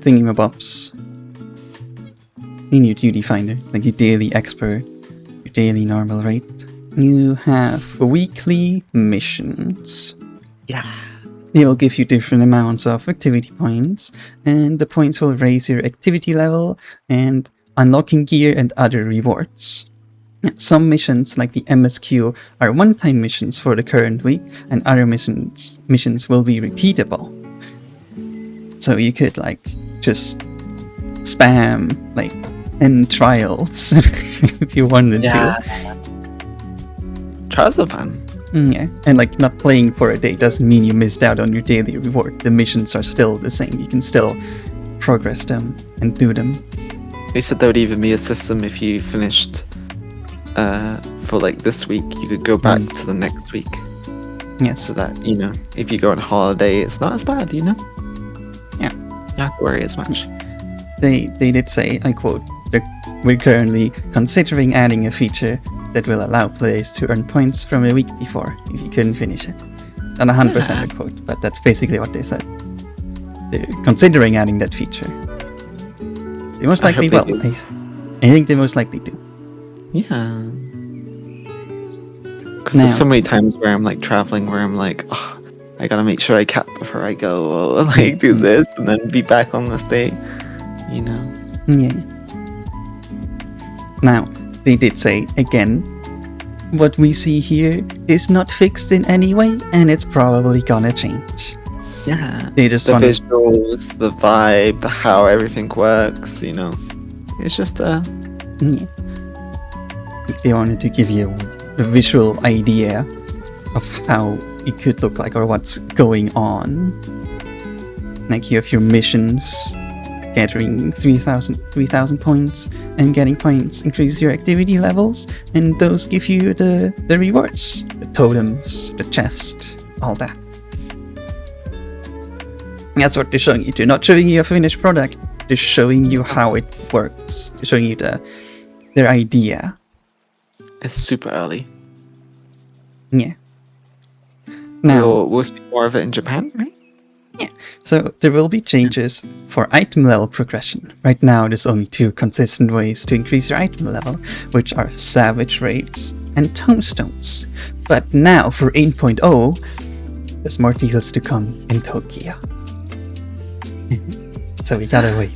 thingamabobs in your duty finder, like your daily expert, your daily normal rate, you have weekly missions. Yeah. They will give you different amounts of activity points, and the points will raise your activity level and unlocking gear and other rewards. Some missions, like the MSQ, are one-time missions for the current week, and other missions will be repeatable. So you could like just spam like 10 trials if you wanted to. Trials are fun. Yeah, and like not playing for a day doesn't mean you missed out on your daily reward. The missions are still the same. You can still progress them and do them. They said there would even be a system if you finished for like this week, you could go back to the next week. Yes. So that, you know, if you go on holiday, it's not as bad, you know? Yeah. You don't have to worry as much. They did say, I quote, "We're currently considering adding a feature that will allow players to earn points from a week before if you couldn't finish it." Not 100% a quote, but that's basically what they said. They're considering adding that feature. They most likely will. I think they most likely do. Yeah. Because there's so many times where I'm like traveling where I'm like, oh, I gotta make sure I cap before I go, or like do this and then be back on this day, you know? Yeah. Now, they did say, again, what we see here is not fixed in any way, and it's probably gonna change. Yeah. They just the wanna... visuals, the vibe, the how everything works, you know. It's just Yeah. They wanted to give you a visual idea of how it could look like or what's going on. Like you have your missions, gathering 3,000 points, and getting points increases your activity levels, and those give you the rewards, the totems, the chest, all that. That's what they're showing you. They're not showing you a finished product. They're showing you how it works. They're showing you their idea. it's super early. Yeah. Now We'll see more of it in Japan, right? Yeah, so there will be changes for item level progression. Right now, there's only 2 consistent ways to increase your item level, which are Savage Raids and Tombstones. But now, for 8.0, there's more deals to come in Nokiaa. So we gotta wait.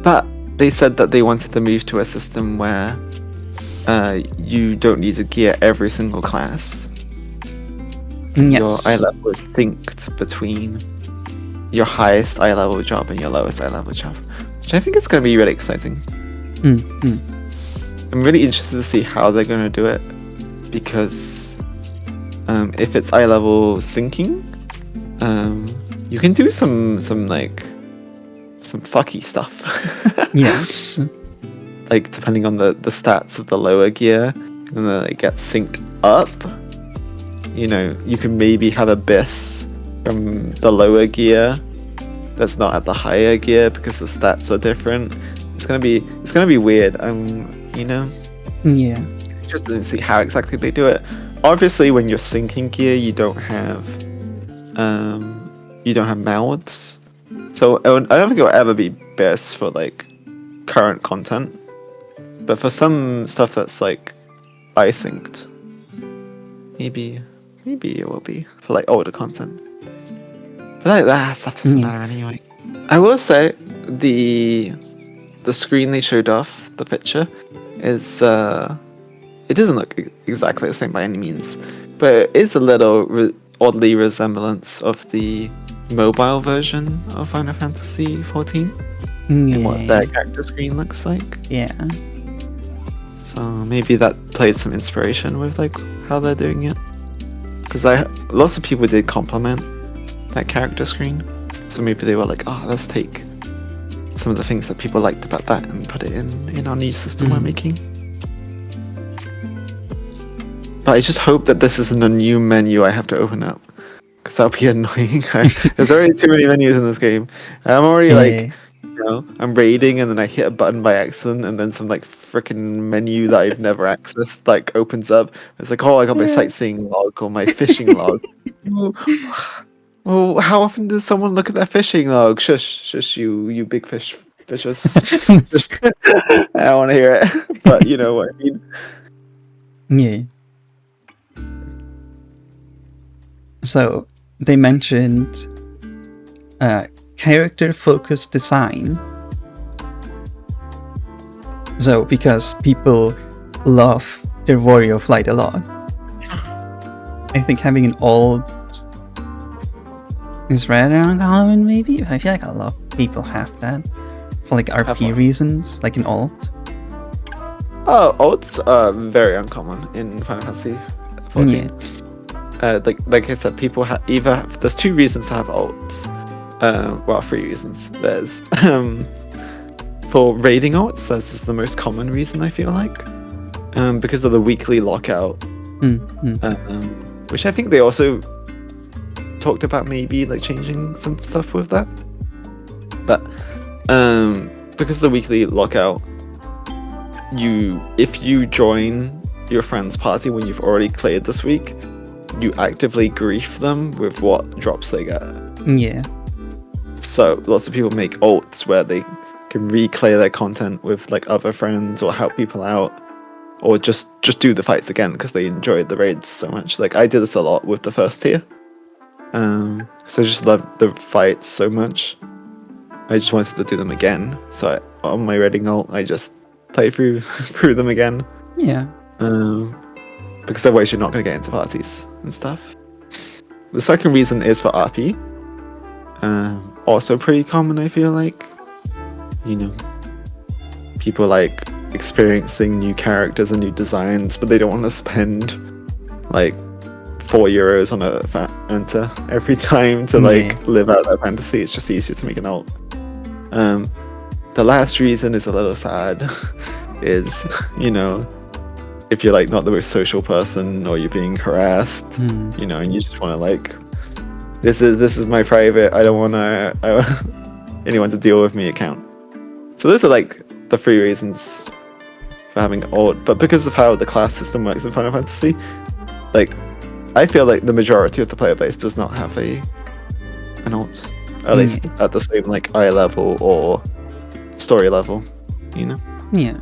But they said that they wanted to move to a system where you don't need to gear every single class. Yes. Your eye level is synced between your highest eye level job and your lowest eye level job, which I think is going to be really exciting. I'm really interested to see how they're going to do it, because if it's eye level syncing, you can do some fucky stuff. Yes. Like depending on the stats of the lower gear, and then it gets synced up. You know, you can maybe have a BIS from the lower gear that's not at the higher gear because the stats are different. It's gonna be weird. You know. Yeah. Just to see how exactly they do it. Obviously, when you're syncing gear, you don't have mouths. So I don't think it'll ever be BIS for like current content. But for some stuff that's like eye synced, maybe it will be for like older content. But like that stuff doesn't matter anyway. I will say the screen they showed off, the picture, is it doesn't look exactly the same by any means, but it is a little oddly resemblance of the mobile version of Final Fantasy XIV and what their character screen looks like. Yeah. So maybe that played some inspiration with like how they're doing it. Because lots of people did compliment that character screen, so maybe they were like, "Oh, let's take some of the things that people liked about that and put it in our new system we're making." But I just hope that this isn't a new menu I have to open up, because that'll be annoying. There's already too many menus in this game. I'm already like, you know, I'm raiding and then I hit a button by accident and then some like freaking menu that I've never accessed like opens up. It's like, oh, I got my sightseeing log or my fishing log. Well, how often does someone look at their fishing log? Shush, you big fishers. I don't want to hear it, but you know what I mean. Yeah. So they mentioned character-focused design. So because people love their warrior of light a lot, I think having an alt is rather uncommon. Maybe I feel like a lot of people have that for like RP reasons, like an alt. Oh, alts are very uncommon in Final Fantasy XIV. Yeah. Like I said, people there's 2 reasons to have alts. Well, 3 reasons. There's for raiding alts, this is the most common reason I feel like, because of the weekly lockout, which I think they also talked about maybe like changing some stuff with that. But because of the weekly lockout, if you join your friend's party when you've already cleared this week, you actively grief them with what drops they get. Yeah. So lots of people make alts where they can reclear their content with like other friends or help people out, or just do the fights again because they enjoyed the raids so much. Like I did this a lot with the first tier, because I just loved the fights so much. I just wanted to do them again. So on my raiding alt, I just play through them again. Yeah. Because otherwise you're not going to get into parties and stuff. The second reason is for RP. Also pretty common, I feel like. People like experiencing new characters and new designs, but they don't want to spend like €4 on a Anther every time to like live out their fantasy. It's just easier to make an alt. The last reason is a little sad. Is if you're like not the most social person, or you're being harassed, and you just want to like, this is my private, I don't want anyone to deal with me account. So those are like the 3 reasons for having alt. But because of how the class system works in Final Fantasy, like I feel like the majority of the player base does not have an alt, at least at the same like eye level or story level, Yeah.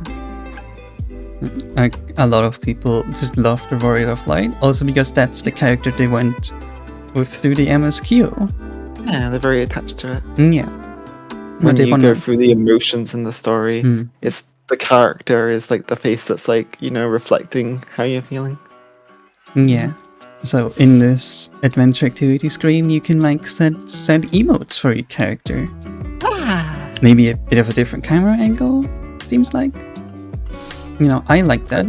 Like a lot of people just love the Warrior of Light, also because that's the character they went with through the MSQ. Yeah, they're very attached to it. Yeah. When you go through the emotions in the story, it's the character is like the face that's like, reflecting how you're feeling. Yeah. So in this adventure activity screen, you can like set emotes for your character. Maybe a bit of a different camera angle, seems like. I like that.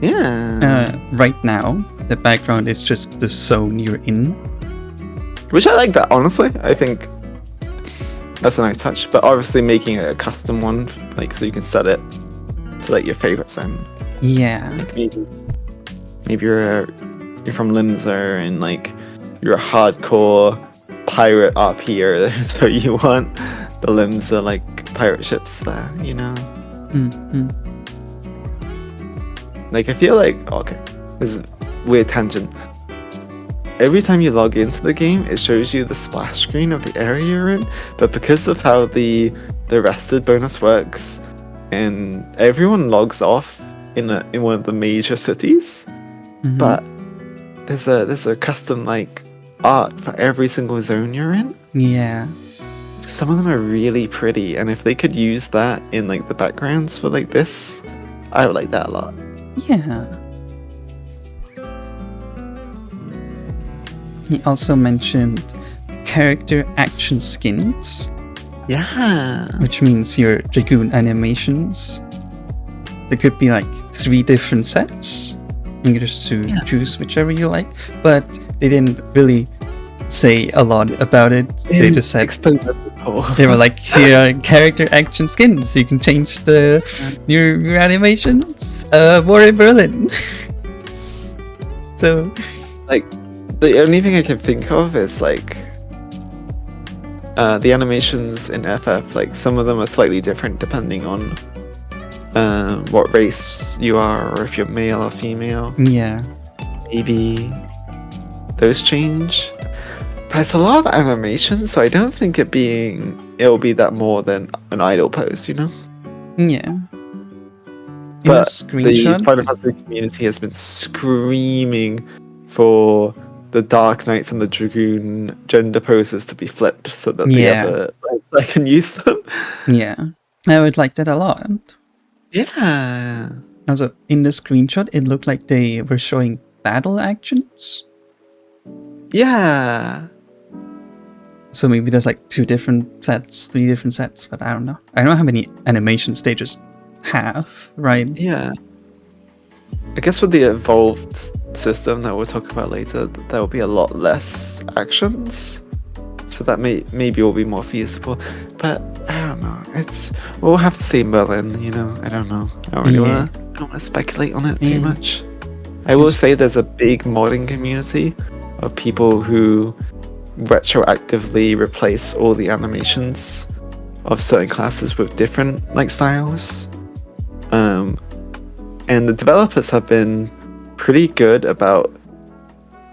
Yeah. Right now, the background is just the zone you're in. Which I like that, honestly. I think that's a nice touch. But obviously making it a custom one, like so you can set it to like your favorite zone. Yeah. Like maybe you're from Limsa and like you're a hardcore pirate RPer, so you want the Limsa like pirate ships there, Like I feel like this is a weird tangent. Every time you log into the game, it shows you the splash screen of the area you're in, but because of how the rested bonus works, and everyone logs off in one of the major cities, but there's a custom like art for every single zone you're in. Yeah. Some of them are really pretty, and if they could use that in like the backgrounds for like this, I would like that a lot. Yeah. He also mentioned character action skins. Yeah. Which means your Dragoon animations. There could be like 3 different sets. You get to choose whichever you like. But they didn't really say a lot about it. They just said they were like, here are character action skins. You can change your animations. Warrior Berlin. So like the only thing I can think of is like the animations in FF, like some of them are slightly different depending on what race you are, or if you're male or female. Yeah. Maybe those change. But it's a lot of animation, so I don't think it'll be that more than an idle pose, Yeah. But screenshot, the Final Fantasy community has been screaming for the Dark Knights and the Dragoon gender poses to be flipped so that the other I can use them. Yeah. I would like that a lot. Yeah. Also, in the screenshot, it looked like they were showing battle actions. Yeah. So maybe there's like 2 different sets, 3 different sets, but I don't know. I don't know how many animation stages have, right? Yeah. I guess with the evolved system that we'll talk about later, there will be a lot less actions. So that maybe will be more feasible. But I don't know. We'll have to see in Berlin, you know. I don't know. I don't want to speculate on it too much. I will say there's a big modding community of people who retroactively replace all the animations of certain classes with different like styles. And the developers have been pretty good about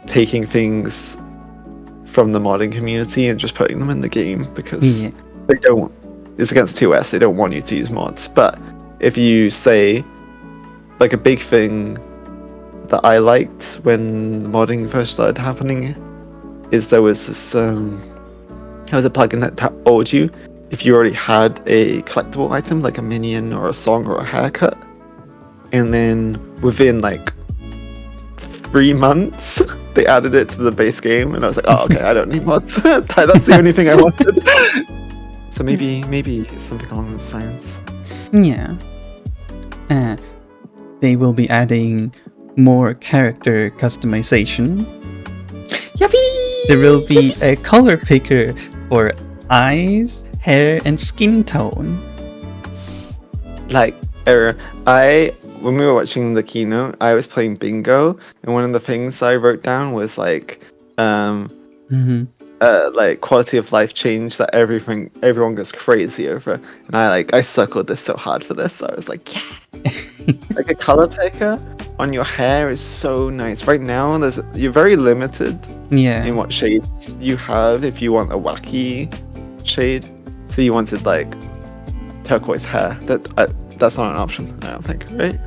taking things from the modding community and just putting them in the game, because it's against 2S, they don't want you to use mods. But if you say, like, a big thing that I liked when the modding first started happening is there was this there was a plugin that told you if you already had a collectible item like a minion or a song or a haircut, and then within like 3 months they added it to the base game, and I was like, oh, okay, I don't need mods. That's the only thing I wanted. So maybe it's something along those lines. Yeah. They will be adding more character customization. Yippee! There will be a color picker for eyes, hair, and skin tone. Like, when we were watching the keynote, I was playing bingo, and one of the things I wrote down was like, like quality of life change that everyone goes crazy over, and I circled this so hard for this. So I was like, yeah, like a color picker on your hair is so nice. Right now, you're very limited in what shades you have if you want a wacky shade. So you wanted like turquoise hair. That's not an option, I don't think, right?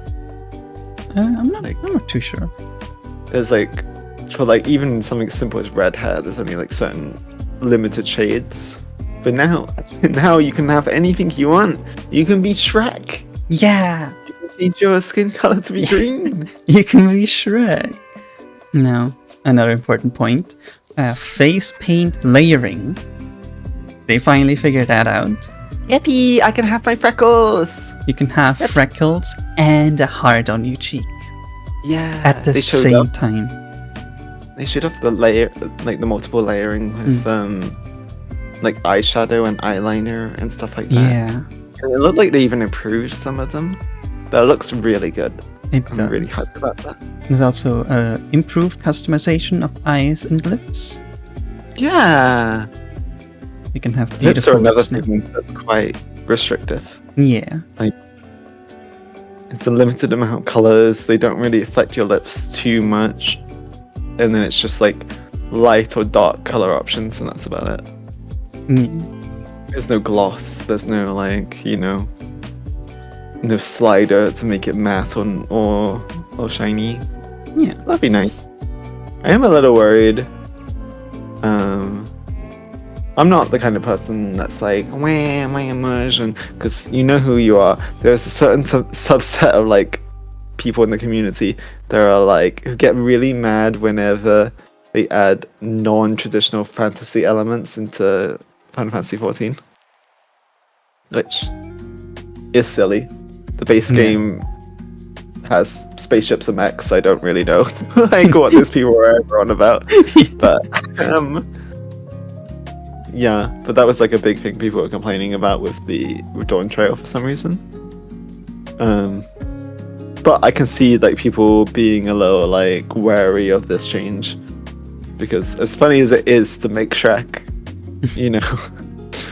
I'm not too sure. There's like, for like even something simple as red hair, there's only like certain limited shades. But now you can have anything you want. You can be Shrek. Yeah. You can change your skin color to be green. You can be Shrek. Now, another important point. Face paint layering. They finally figured that out. Yippee! I can have my freckles! You can have freckles and a heart on your cheek. Yeah. At the same time. They should have the multiple layering with like eyeshadow and eyeliner and stuff like that. Yeah. And it looked like they even improved some of them, but it looks really good. I'm really hyped about that. There's also improved customization of eyes and lips. Yeah. You can have beautiful lips now. Thing that's quite restrictive. Yeah. Like, it's a limited amount of colors. They don't really affect your lips too much. And then it's just like light or dark color options, and that's about it. There's no gloss. There's no no slider to make it matte or shiny. Yeah, so that'd be nice. I am a little worried. I'm not the kind of person that's like, wah, my immersion, because you know who you are. There's a certain subset of like people in the community that are like who get really mad whenever they add non-traditional fantasy elements into Final Fantasy XIV, which is silly. The base game has spaceships and mechs. I don't really know like what these people were ever on about, but yeah, but that was like a big thing people were complaining about with Dawn Trail for some reason. But I can see like people being a little like wary of this change, because as funny as it is to make Shrek, you know,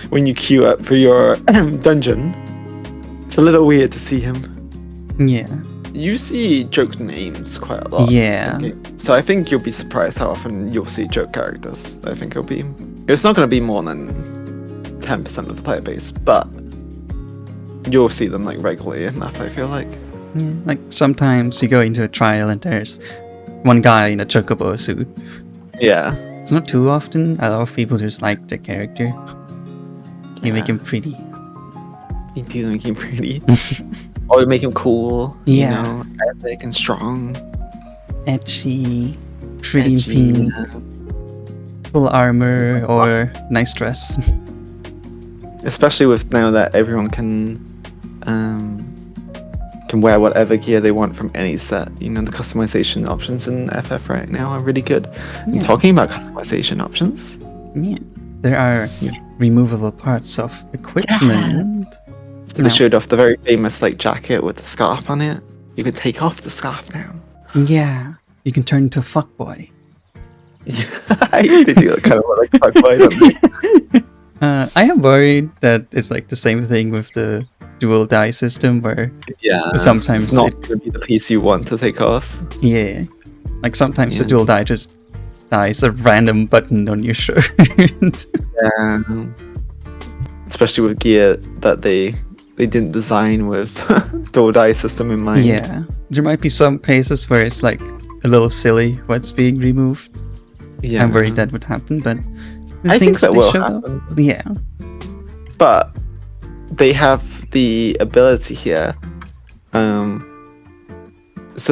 when you queue up for your dungeon, it's a little weird to see him. Yeah. You see joke names quite a lot. Yeah. So I think you'll be surprised how often you'll see joke characters. I think it's not going to be more than 10% of the player base, but you'll see them like regularly enough, I feel like. Yeah, like sometimes you go into a trial and there's one guy in a chocobo suit. Yeah. It's not too often. A lot of people just like the character. You make him pretty. You do make him pretty. Or you make him cool. Yeah. You know, epic and strong. Edgy. Pretty pink. Full armor or nice dress. Especially with now that everyone can wear whatever gear they want from any set. You know, the customization options in FF right now are really good. Yeah. Talking about customization options, there are removable parts of equipment. So they showed off the very famous like jacket with the scarf on it. You can take off the scarf now. Yeah, you can turn into a fuckboy. They do kind of like fuckboy, don't they? I am worried that it's like the same thing with the dual die system where sometimes it's not going to be the piece you want to take off. Yeah, like sometimes the dual die just dies a random button on your shirt. Yeah, especially with gear that they didn't design with dual die system in mind. Yeah, there might be some cases where it's like a little silly what's being removed. Yeah, I'm worried that would happen, but I think that will happen. Yeah, but they have the ability here. So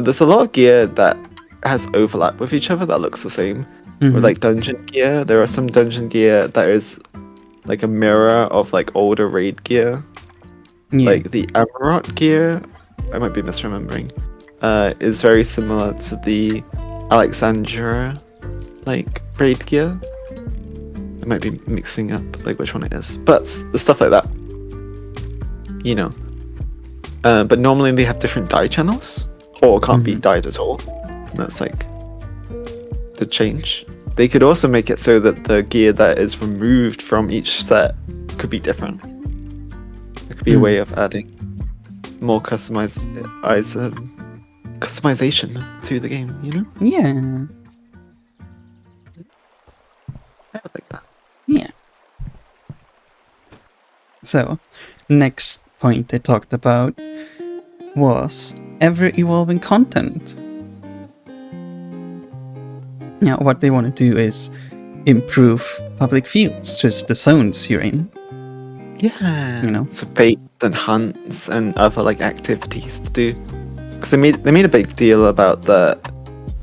there's a lot of gear that has overlap with each other that looks the same. With like dungeon gear, there are some dungeon gear that is like a mirror of like older raid gear. Like the Amarot gear, I might be misremembering, is very similar to the Alexandra like raid gear. I might be mixing up like which one it is, but the stuff like that, you know. But normally they have different die channels, or can't be dyed at all. And that's like the change. They could also make it so that the gear that is removed from each set could be different. It could be a way of adding more customization to the game, you know? Yeah. I would like that. Yeah. So, next point they talked about was ever-evolving content. Now, what they want to do is improve public fields, just the zones you're in. Yeah, you know, so fates and hunts and other like activities to do. Because they made a big deal about the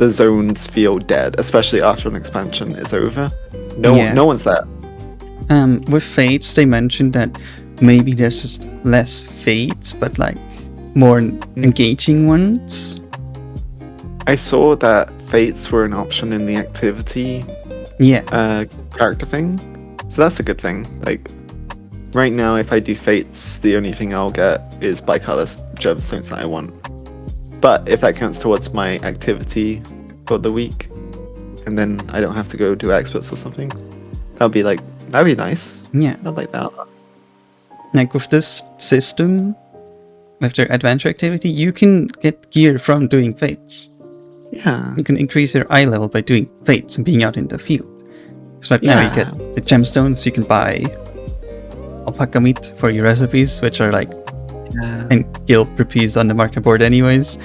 zones feel dead, especially after an expansion is over. No one's there. With fates, they mentioned that maybe there's just less fates, but like more engaging ones. I saw that fates were an option in the activity character thing, so that's a good thing. Like right now, if I do fates, the only thing I'll get is bicolor gemstones that I want. But if that counts towards my activity for the week, and then I don't have to go do experts or something, that'd be nice. Yeah, I'd like that. Like with this system, with their adventure activity, you can get gear from doing fates. Yeah. You can increase your eye level by doing fates and being out in the field. So now you get the gemstones, you can buy alpaca meat for your recipes, which are like and guild per piece on the market board anyways.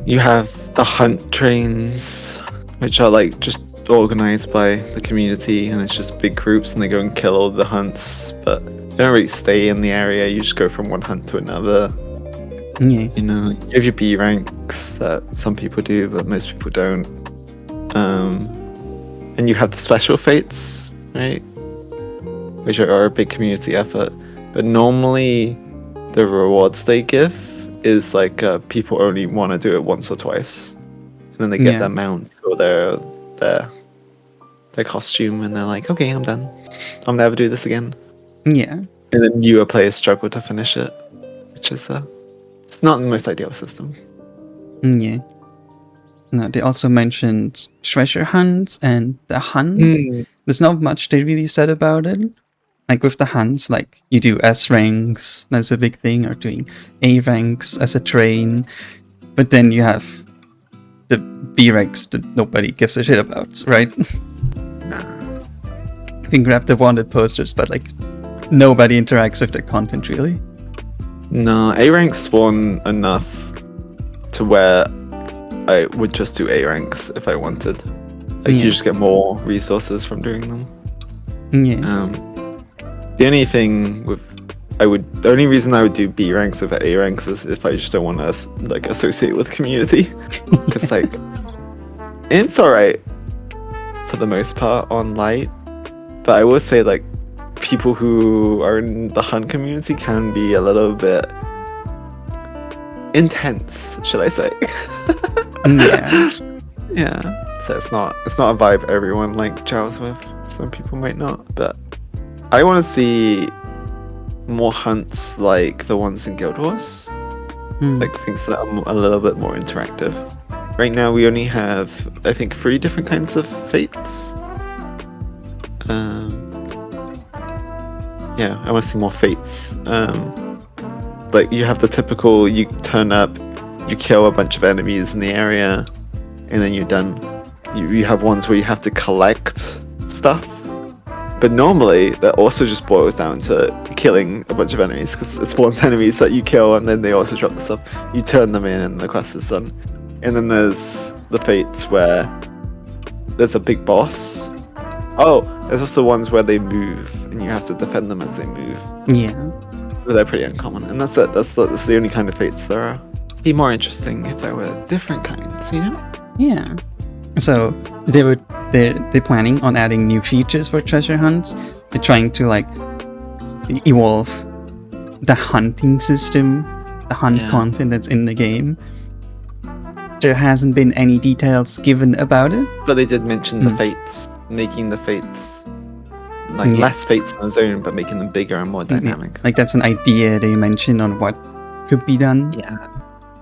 You have the hunt trains, which are like just organized by the community, and it's just big groups and they go and kill all the hunts, but they don't really stay in the area. You just go from one hunt to another. Yeah. You know, you have your B ranks that some people do, but most people don't. And you have the special fates, right? Which are a big community effort. But normally, the rewards they give is like people only want to do it once or twice, and then they get their mount or their costume, and they're like, okay, I'm done. I'll never do this again. Yeah. And then newer players struggle to finish it, which is it's not the most ideal system. Yeah. No, they also mentioned treasure hunts and the hunt. There's not much they really said about it. Like with the hunts, like you do S ranks, that's a big thing, or doing A ranks as a train. But then you have the B ranks that nobody gives a shit about, right? Nah. You can grab the wanted posters, but like nobody interacts with the content really. No, A ranks spawn enough to where I would just do A ranks if I wanted. Like you just get more resources from doing them. Yeah. The only thing the only reason I would do B ranks over A ranks is if I just don't want to like associate with the community. Because like it's alright for the most part on light, but I will say like people who are in the hunt community can be a little bit intense, should I say? Yeah. Yeah. So it's not a vibe everyone like gels with. Some people might not, but I want to see more hunts like the ones in Guild Wars, like things that are a little bit more interactive. Right now we only have, I think, 3 different kinds of fates. Yeah, I want to see more fates. Like you have the typical, you turn up, you kill a bunch of enemies in the area, and then you're done. You have ones where you have to collect stuff, but normally that also just boils down to killing a bunch of enemies, because it spawns enemies that you kill and then they also drop the stuff. You turn them in and the quest is done. And then there's the fates where there's a big boss. Oh, there's also ones where they move and you have to defend them as they move. Yeah. But they're pretty uncommon, and that's it. That's the only kind of fates there are. It'd be more interesting if there were different kinds, you know? Yeah. So they're planning on adding new features for treasure hunts. They're trying to like evolve the hunting system, the hunt content that's in the game. There hasn't been any details given about it. But they did mention the fates, making the fates like less fates on its own, but making them bigger and more dynamic. Like that's an idea they mentioned on what could be done. Yeah.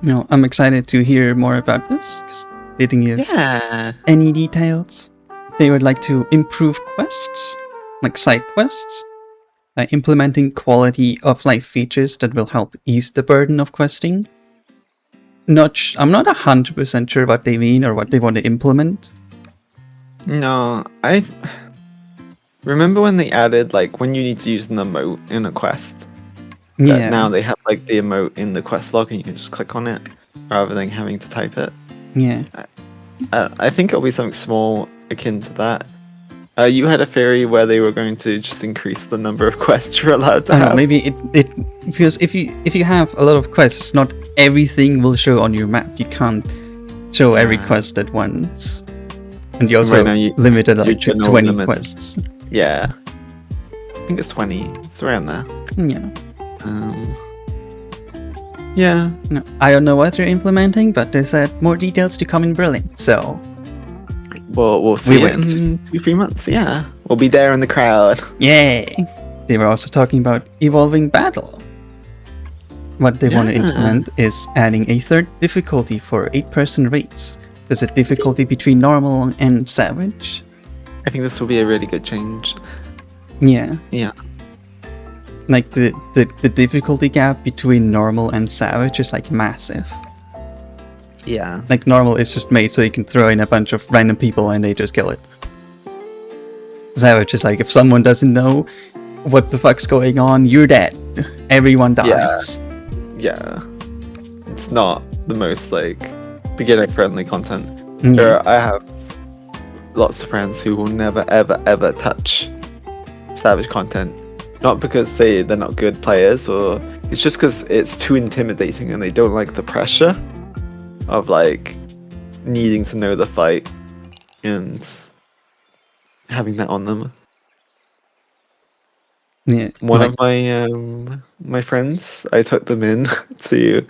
You know, I'm excited to hear more about this because they didn't give any details. They would like to improve quests, like side quests, by implementing quality of life features that will help ease the burden of questing. I'm not 100% sure what they mean or what they want to implement. No, I remember when they added like when you need to use an emote in a quest. Yeah. Now they have like the emote in the quest log and you can just click on it rather than having to type it. Yeah. I think it'll be something small akin to that. You had a theory where they were going to just increase the number of quests you're allowed to have. Maybe it because if you have a lot of quests, not everything will show on your map. You can't show every quest at once, and you also limited up to 20 quests. Yeah, I think it's 20. It's around there. Yeah. Yeah. No, I don't know what they're implementing, but they said more details to come in Berlin. So. We'll see it in 2-3 months, yeah. We'll be there in the crowd. Yay! They were also talking about evolving battle. What they want to implement is adding a third difficulty for 8-person raids. There's a difficulty between normal and savage. I think this will be a really good change. Yeah. Yeah. Like the difficulty gap between normal and savage is like massive. Yeah. Like normal is just made so you can throw in a bunch of random people and they just kill it. Savage is like if someone doesn't know what the fuck's going on, you're dead. Everyone dies. Yeah. It's not the most like beginner friendly content. Yeah. I have lots of friends who will never ever touch Savage content. Not because they're not good players, or it's just because it's too intimidating and they don't like the pressure of like needing to know the fight and having that on them. Yeah. One of my friends, I took them in to,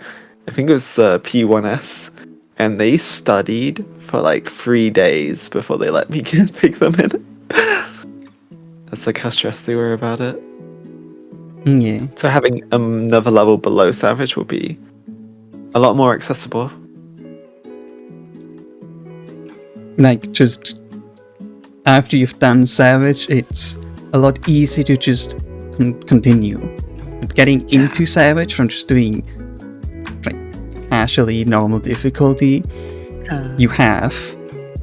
I think it was P1S, and they studied for like 3 days before they let me take them in. That's like how stressed they were about it. Yeah. So having another level below Savage would be a lot more accessible. Like, just after you've done Savage, it's a lot easier to just continue. But getting into Savage from just doing like casually normal difficulty, you have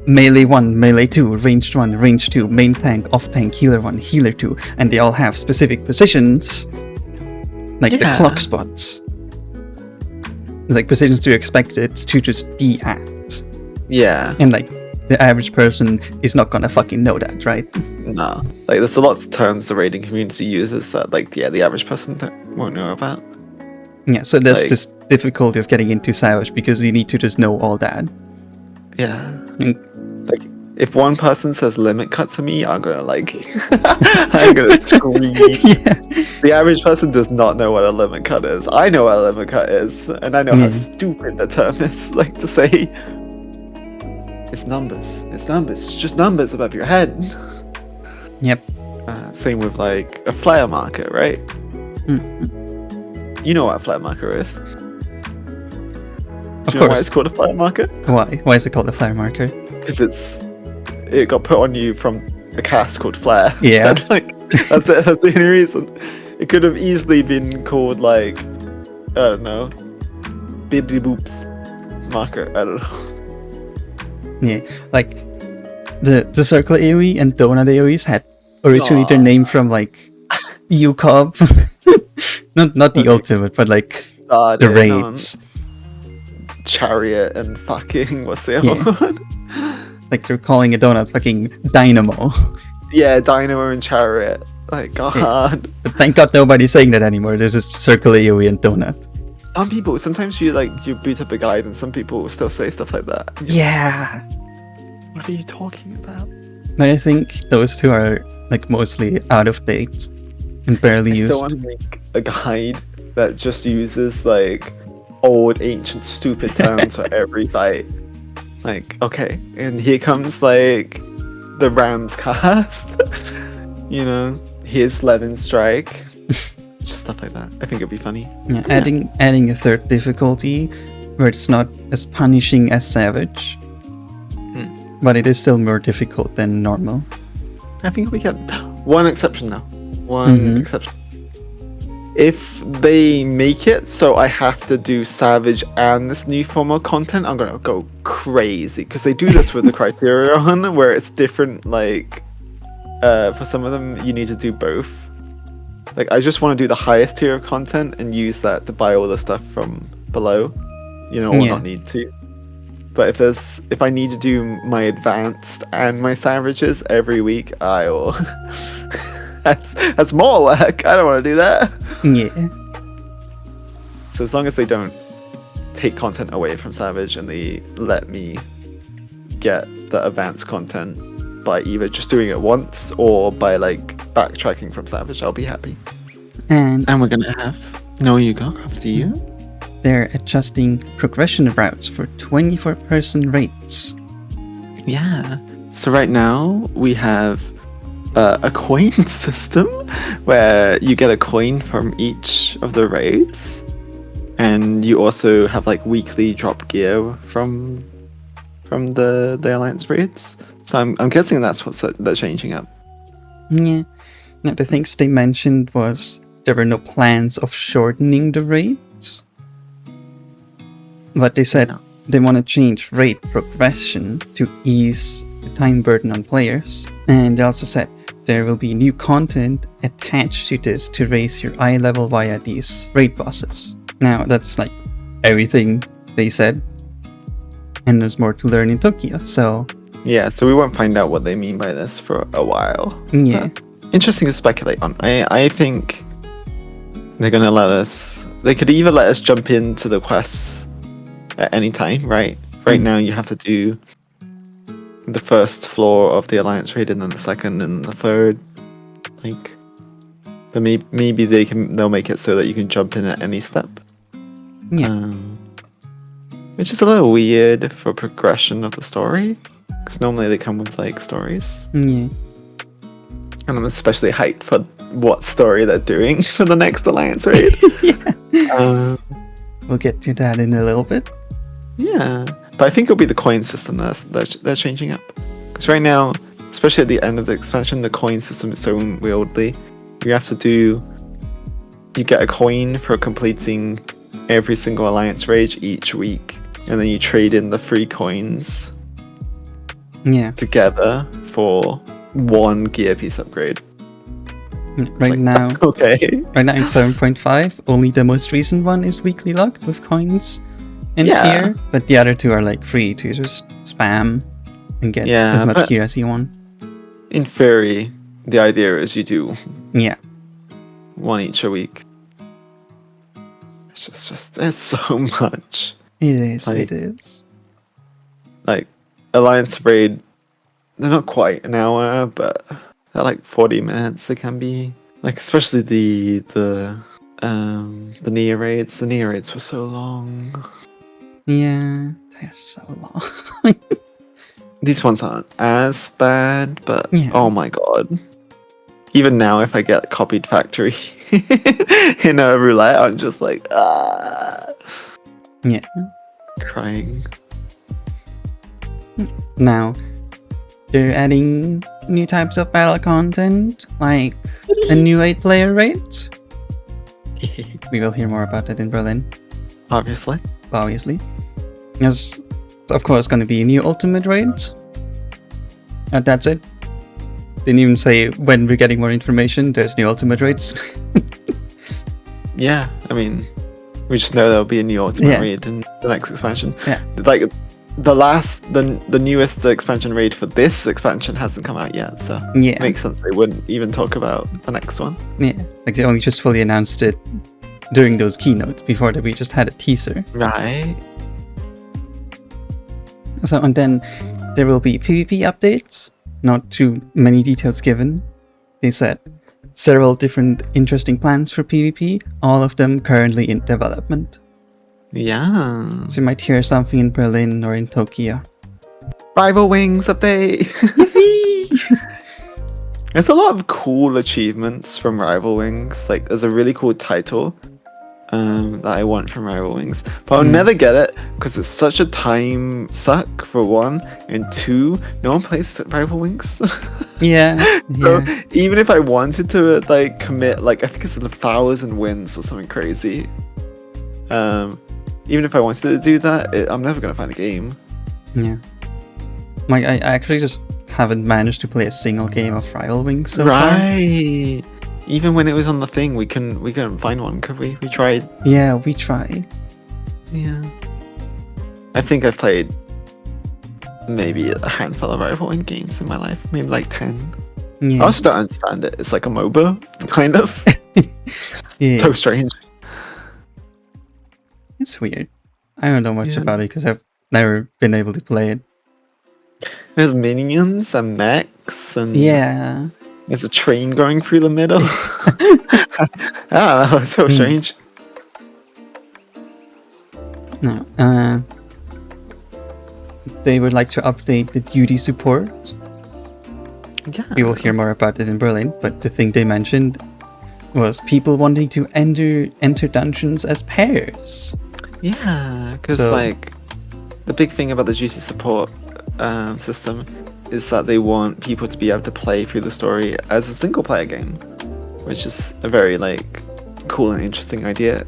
melee 1, melee 2, ranged 1, range 2, main tank, off tank, healer 1, healer 2, and they all have specific positions, like the clock spots. Like positions to expect it to just be at. Yeah. And like, the average person is not gonna fucking know that, right? No. Like, there's a lot of terms the raiding community uses that, like, the average person won't know about. Yeah, so there's like, this difficulty of getting into Savage because you need to just know all that. Yeah. Like, if one person says limit cut to me, I'm gonna, like, I'm gonna scream. Yeah. The average person does not know what a limit cut is. I know what a limit cut is, and I know how stupid the term is, like, to say. It's numbers. It's numbers. It's just numbers above your head. Yep. Same with like a flare marker, right? You know what a flare marker is? Of Do you know why course. it's called a flare marker? Why? Why is it called a flare marker? Because it got put on you from a cast called Flare. Yeah. And, like, that's it. That's the only reason. It could have easily been called like, I don't know, Bibbly Boops marker. I don't know. Yeah, like the circle AoE and donut AoEs had originally their name from like UCOB. not the ultimate, but like the raids. Chariot and fucking what's the other one? Like they're calling a donut fucking Dynamo. Yeah, Dynamo and Chariot. Like God. Yeah. But thank God nobody's saying that anymore. There's just circle AoE and donut. Some people, sometimes you boot up a guide and some people will still say stuff like that. Yeah. What are you talking about? But I think those two are like mostly out of date and barely I used. still want to make a guide that just uses like old, ancient, stupid terms for every fight. Like, okay, and here comes like the Rams cast. You know, here's Levin Strike. Just stuff like that. I think it'd be funny. Yeah, adding a third difficulty where it's not as punishing as Savage, but it is still more difficult than normal. I think we get one exception now. One exception. If they make it so I have to do Savage and this new form of content, I'm gonna go crazy because they do this with the Criterion where it's different. Like, for some of them, you need to do both. Like, I just want to do the highest tier of content and use that to buy all the stuff from below, you know, or not need to. But if I need to do my advanced and my savages every week, I will. that's more work. I don't want to do that. Yeah. So as long as they don't take content away from Savage and they let me get the advanced content by either just doing it once or by like backtracking from Savage, I'll be happy. And we're gonna have no, you go after you. They're adjusting progression routes for 24-person raids. Yeah. So right now we have a coin system where you get a coin from each of the raids, and you also have like weekly drop gear from the Alliance raids. So I'm guessing that's what they're changing up. Yeah. Now the things they mentioned was there were no plans of shortening the raids, but they said they want to change raid progression to ease the time burden on players, and they also said there will be new content attached to this to raise your eye level via these raid bosses. Now that's like everything they said, and there's more to learn in Tokyo, so yeah, so we won't find out what they mean by this for a while. Yeah. Interesting to speculate on. I think they're gonna let us. They could either let us jump into the quests at any time, right? Right now, you have to do the first floor of the Alliance raid, and then the second, and the third. Like, but maybe they'll make it so that you can jump in at any step. Yeah. Which is a little weird for progression of the story, because normally they come with like stories. Yeah. And I'm especially hyped for what story they're doing for the next Alliance raid. Yeah. We'll get to that in a little bit. Yeah, but I think it'll be the coin system they're changing up. Because right now, especially at the end of the expansion, the coin system is so unwieldy. You get a coin for completing every single Alliance raid each week, and then you trade in the 3 coins together for 1 gear piece upgrade. Right now in okay. 7.5, only the most recent one is weekly luck with coins and gear, but the other 2 are like free to just spam and get as much gear as you want. In theory, the idea is you do 1 each a week. It's just it's so much. It is. Like, Alliance raid, they're not quite an hour, but they're like 40 minutes. They can be like, especially the Nia raids. The Nia raids were so long. Yeah, they're so long. These ones aren't as bad, but Yeah. oh my god. Even now, if I get copied factory in a roulette, I'm just like, Yeah. crying. Now, they're adding new types of battle content, like a new 8-player raid. We will hear more about that in Berlin, Obviously. obviously. There's, of course, going to be a new ultimate raid. And that's it. Didn't even say when we're getting more information. There's new ultimate raids. Yeah, I mean, we just know there'll be a new ultimate Yeah. raid in the next expansion. Yeah. Like the newest expansion raid for this expansion hasn't come out yet, so Yeah. it makes sense they wouldn't even talk about the next one. Yeah. Like they only just fully announced it during those keynotes. Before that, we just had a teaser. Right. So, and then there will be PvP updates. Not too many details given. They said several different interesting plans for PvP, all of them currently in development. Yeah. So you might hear something in Berlin or in Tokyo. Rival Wings update. There's a lot of cool achievements from Rival Wings. Like, there's a really cool title that I want from Rival Wings, but I'll never get it because it's such a time suck for one, and two, no one plays Rival Wings. Yeah. So Yeah. even if I wanted to like commit, like I think it's 1,000 wins or something crazy. Even if I wanted to do that, I'm never gonna find a game. Yeah. Like I actually just haven't managed to play a single game of Rival Wings so far. Right. Even when it was on the thing, we couldn't find one, could we? We tried. Yeah, we tried. Yeah. I think I've played maybe a handful of Rival Wing games in my life, maybe like 10. Yeah. I also don't understand it. It's like a MOBA, kind of. Yeah. So strange. It's weird. I don't know much Yeah. about it because I've never been able to play it. There's minions and mechs and Yeah. there's a train going through the middle. Ah, that's so strange. No. They would like to update the duty support. Yeah. We will hear more about it in Berlin, but the thing they mentioned was people wanting to enter dungeons as pairs. Yeah, because So- like the big thing about the duty support system is that they want people to be able to play through the story as a single player game, which is a very like cool and interesting idea,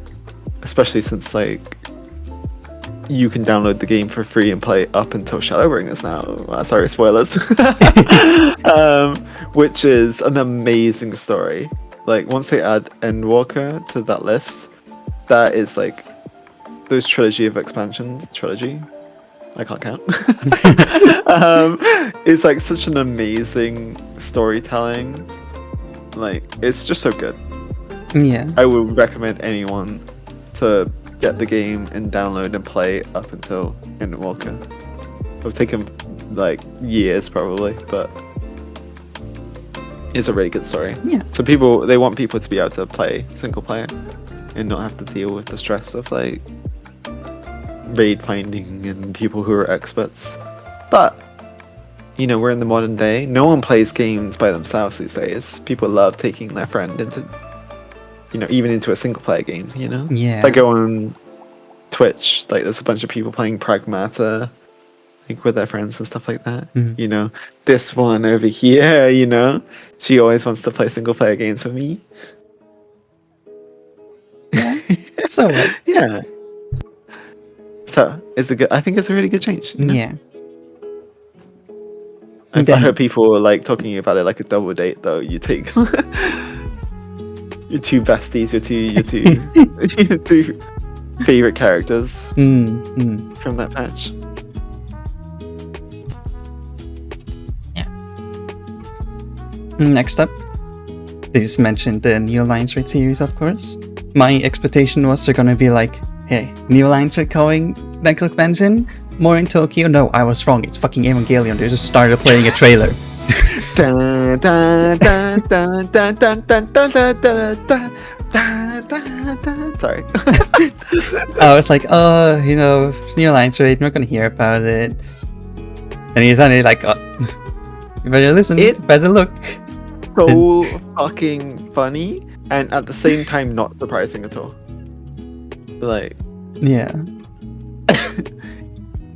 especially since like you can download the game for free and play up until Shadowbringers now. Sorry, spoilers. Which is an amazing story. Like once they add Endwalker to that list, that is like those trilogy of expansions. Trilogy? I can't count. It's like such an amazing storytelling. Like it's just so good. Yeah. I would recommend anyone to get the game and download and play up until Endwalker. It would take them like years probably, but it's a really good story. Yeah. So they want people to be able to play single player and not have to deal with the stress of like raid finding and people who are experts. But you know, we're in the modern day. No one plays games by themselves these days. People love taking their friend into, you know, even into a single player game, you know? Yeah. If I go on Twitch, like there's a bunch of people playing Pragmata, like with their friends and stuff like that. Mhm. You know, this one over here, you know, she always wants to play single player games with me. So what? Yeah. So I think it's a really good change. You know? Yeah. I Then- heard people like talking about it like a double date though. You take your two besties, your two favorite characters from that patch. Next up, they just mentioned the New Alliance Raid series, of course. My expectation was they're gonna be like, hey, New Alliance Raid going next expansion, more in Tokyo. No, I was wrong. It's fucking Evangelion. They just started playing a trailer. Dun, dun, dun, dun, dun, dun, dun, dun, dun, dun, dun, dun, dun. Sorry. I was like, you know, New Alliance Raid, we're not gonna hear about it. And he's suddenly like, oh, you better listen, better look. So fucking funny, and at the same time not surprising at all. Like, yeah.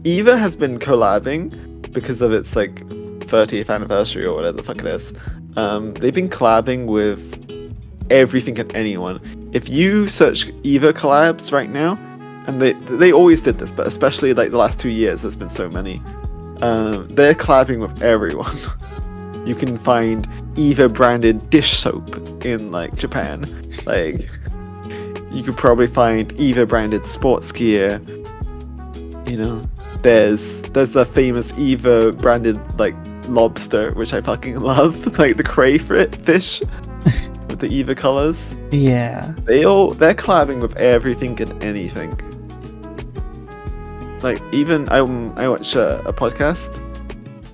Eva has been collabing because of its like 30th anniversary or whatever the fuck it is. They've been collabing with everything and anyone. If you search Eva collabs right now, and they always did this, but especially like the last 2 years, there's been so many. They're collabing with everyone. You can find Eva branded dish soap in like Japan. Like, you could probably find Eva branded sports gear. You know, there's the famous Eva branded like lobster, which I fucking love, like the cray fish with the Eva colors. Yeah, they're collabing with everything and anything. Like, even I watch a podcast,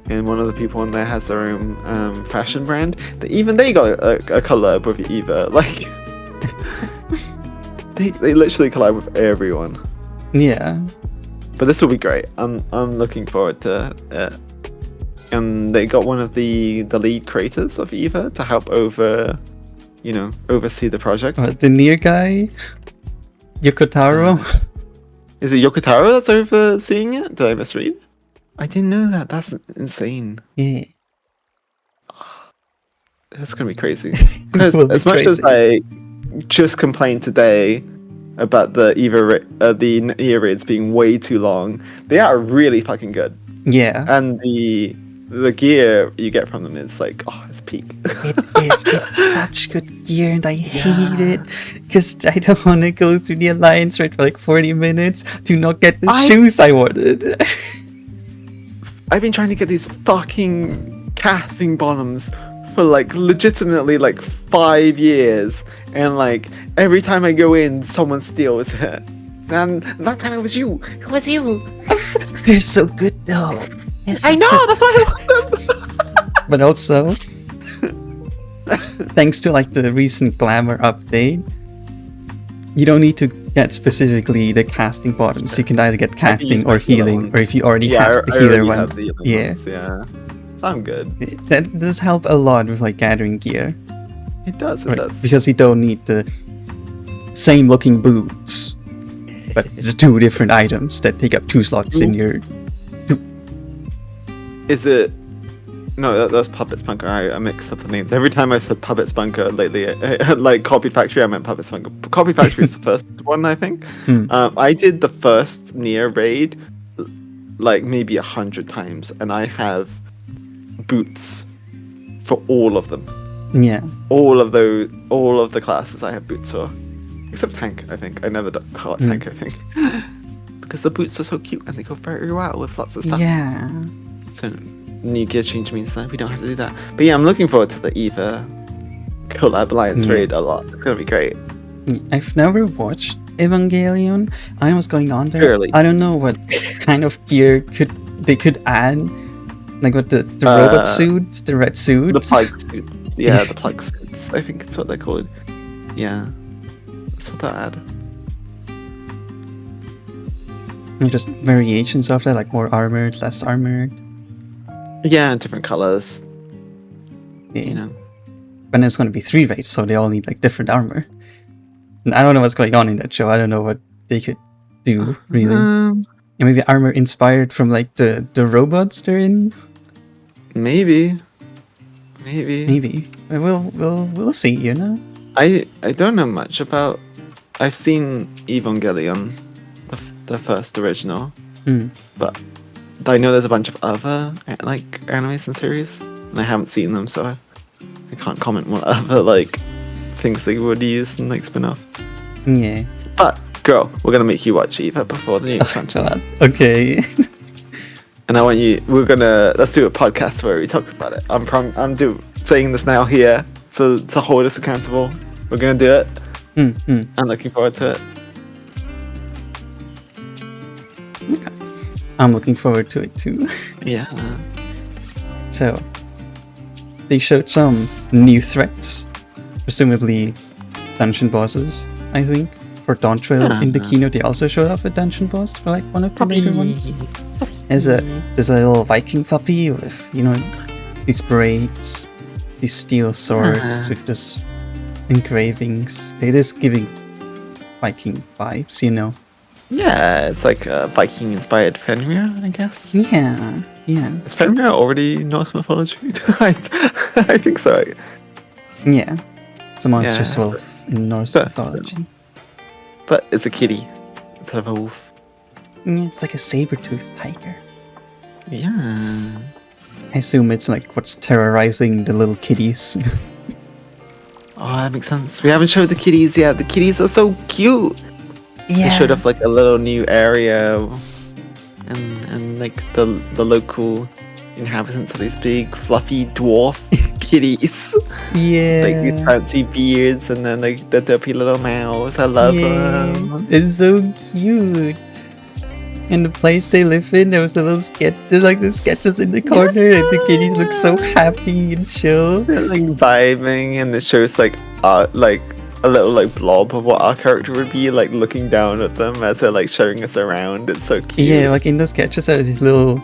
and one of the people on there has their own fashion brand. They got a collab with Eva. Like, they literally collab with everyone. Yeah. But this will be great. I'm looking forward to it. And they got one of the lead creators of Eva to help oversee the project. The near guy, Yokotaro. Is it Yokotaro that's overseeing it? Did I misread? I didn't know that. That's insane. Yeah. That's gonna be crazy. Because as much as I just complained today about the Nia raids being way too long, they are really fucking good. Yeah. And the gear you get from them is like, oh, it's peak. It's such good gear, and I hate it because I don't want to go through the alliance raid for like 40 minutes to not get the shoes I wanted. I've been trying to get these fucking casting bottoms for like legitimately like 5 years, and like every time I go in, someone steals it. And that time it was you. It was you. They're so good though. I know, that's why I want them. But also, thanks to like the recent Glamour update, you don't need to get specifically the casting bottoms. You can either get casting or healing, or if you already have the healer one. Yeah. So I'm good. That does help a lot with like gathering gear. It does, because you don't need the same looking boots, but it's 2 different items that take up 2 slots in your... Is it... No, that's Puppet Spunker. I mixed up the names. Every time I said Puppet Spunker lately, like Copied Factory, I meant Puppet Spunker. Copied Factory is the first one, I think. I did the first Nia raid like maybe 100 times, and I have boots for all of them. Yeah. All of the classes I have boots for. Except Tank, I think. I never got Tank, I think. Because the boots are so cute and they go very well with lots of stuff. Yeah. So new gear change means that we don't have to do that. But yeah, I'm looking forward to the Eva collab alliance raid a lot. It's gonna be great. I've never watched Evangelion. I know what's going on there. Surely. I don't know what kind of gear they could add. Like what the robot suits, the red suits. The plug suits. Yeah, the plug suits. I think it's what they're called. Yeah. That's what they'll add. And just variations of that, like more armored, less armored. Yeah, different colors. Yeah. You know. But it's going to be 3 raids, so they all need like different armor. And I don't know what's going on in that show. I don't know what they could do really. And maybe armor inspired from like the robots they're in. Maybe. We'll see. You know. I don't know much about. I've seen Evangelion, the first original, but I know there's a bunch of other like animes and series, and I haven't seen them, so I can't comment what other like things they would use and like spin-off. Yeah. But girl, we're gonna make you watch Eva before the new expansion. Okay. And I want you. Let's do a podcast where we talk about it. I'm saying this now here, so to hold us accountable. We're gonna do it. I'm looking forward to it. Okay. I'm looking forward to it too. Yeah. So, they showed some new threats, presumably dungeon bosses, I think. For Dawn Trail in the keynote, they also showed off a dungeon boss for like one of the later ones. There's a little Viking puppy with, you know, these braids, these steel swords with those engravings. It is giving Viking vibes, you know. Yeah, it's like a Viking-inspired Fenrir, I guess. Yeah. Is Fenrir already Norse mythology? I think so. Yeah. It's a monstrous wolf in Norse mythology. But it's a kitty instead of a wolf. Yeah, it's like a saber-toothed tiger. Yeah. I assume it's like what's terrorizing the little kitties. Oh, that makes sense. We haven't showed the kitties yet. The kitties are so cute. Yeah. They showed off like a little new area, and like the local inhabitants are these big fluffy dwarf kitties. Yeah. Like these fancy beards and then like the dopey little mouths. I love them. It's so cute. And the place they live in, there was a little sketch. There's like the sketches in the corner, and the kitties look so happy and chill. They're like vibing, and it shows like a little like blob of what our character would be like looking down at them as they're like showing us around. It's so cute. Yeah, like in the sketches there's these little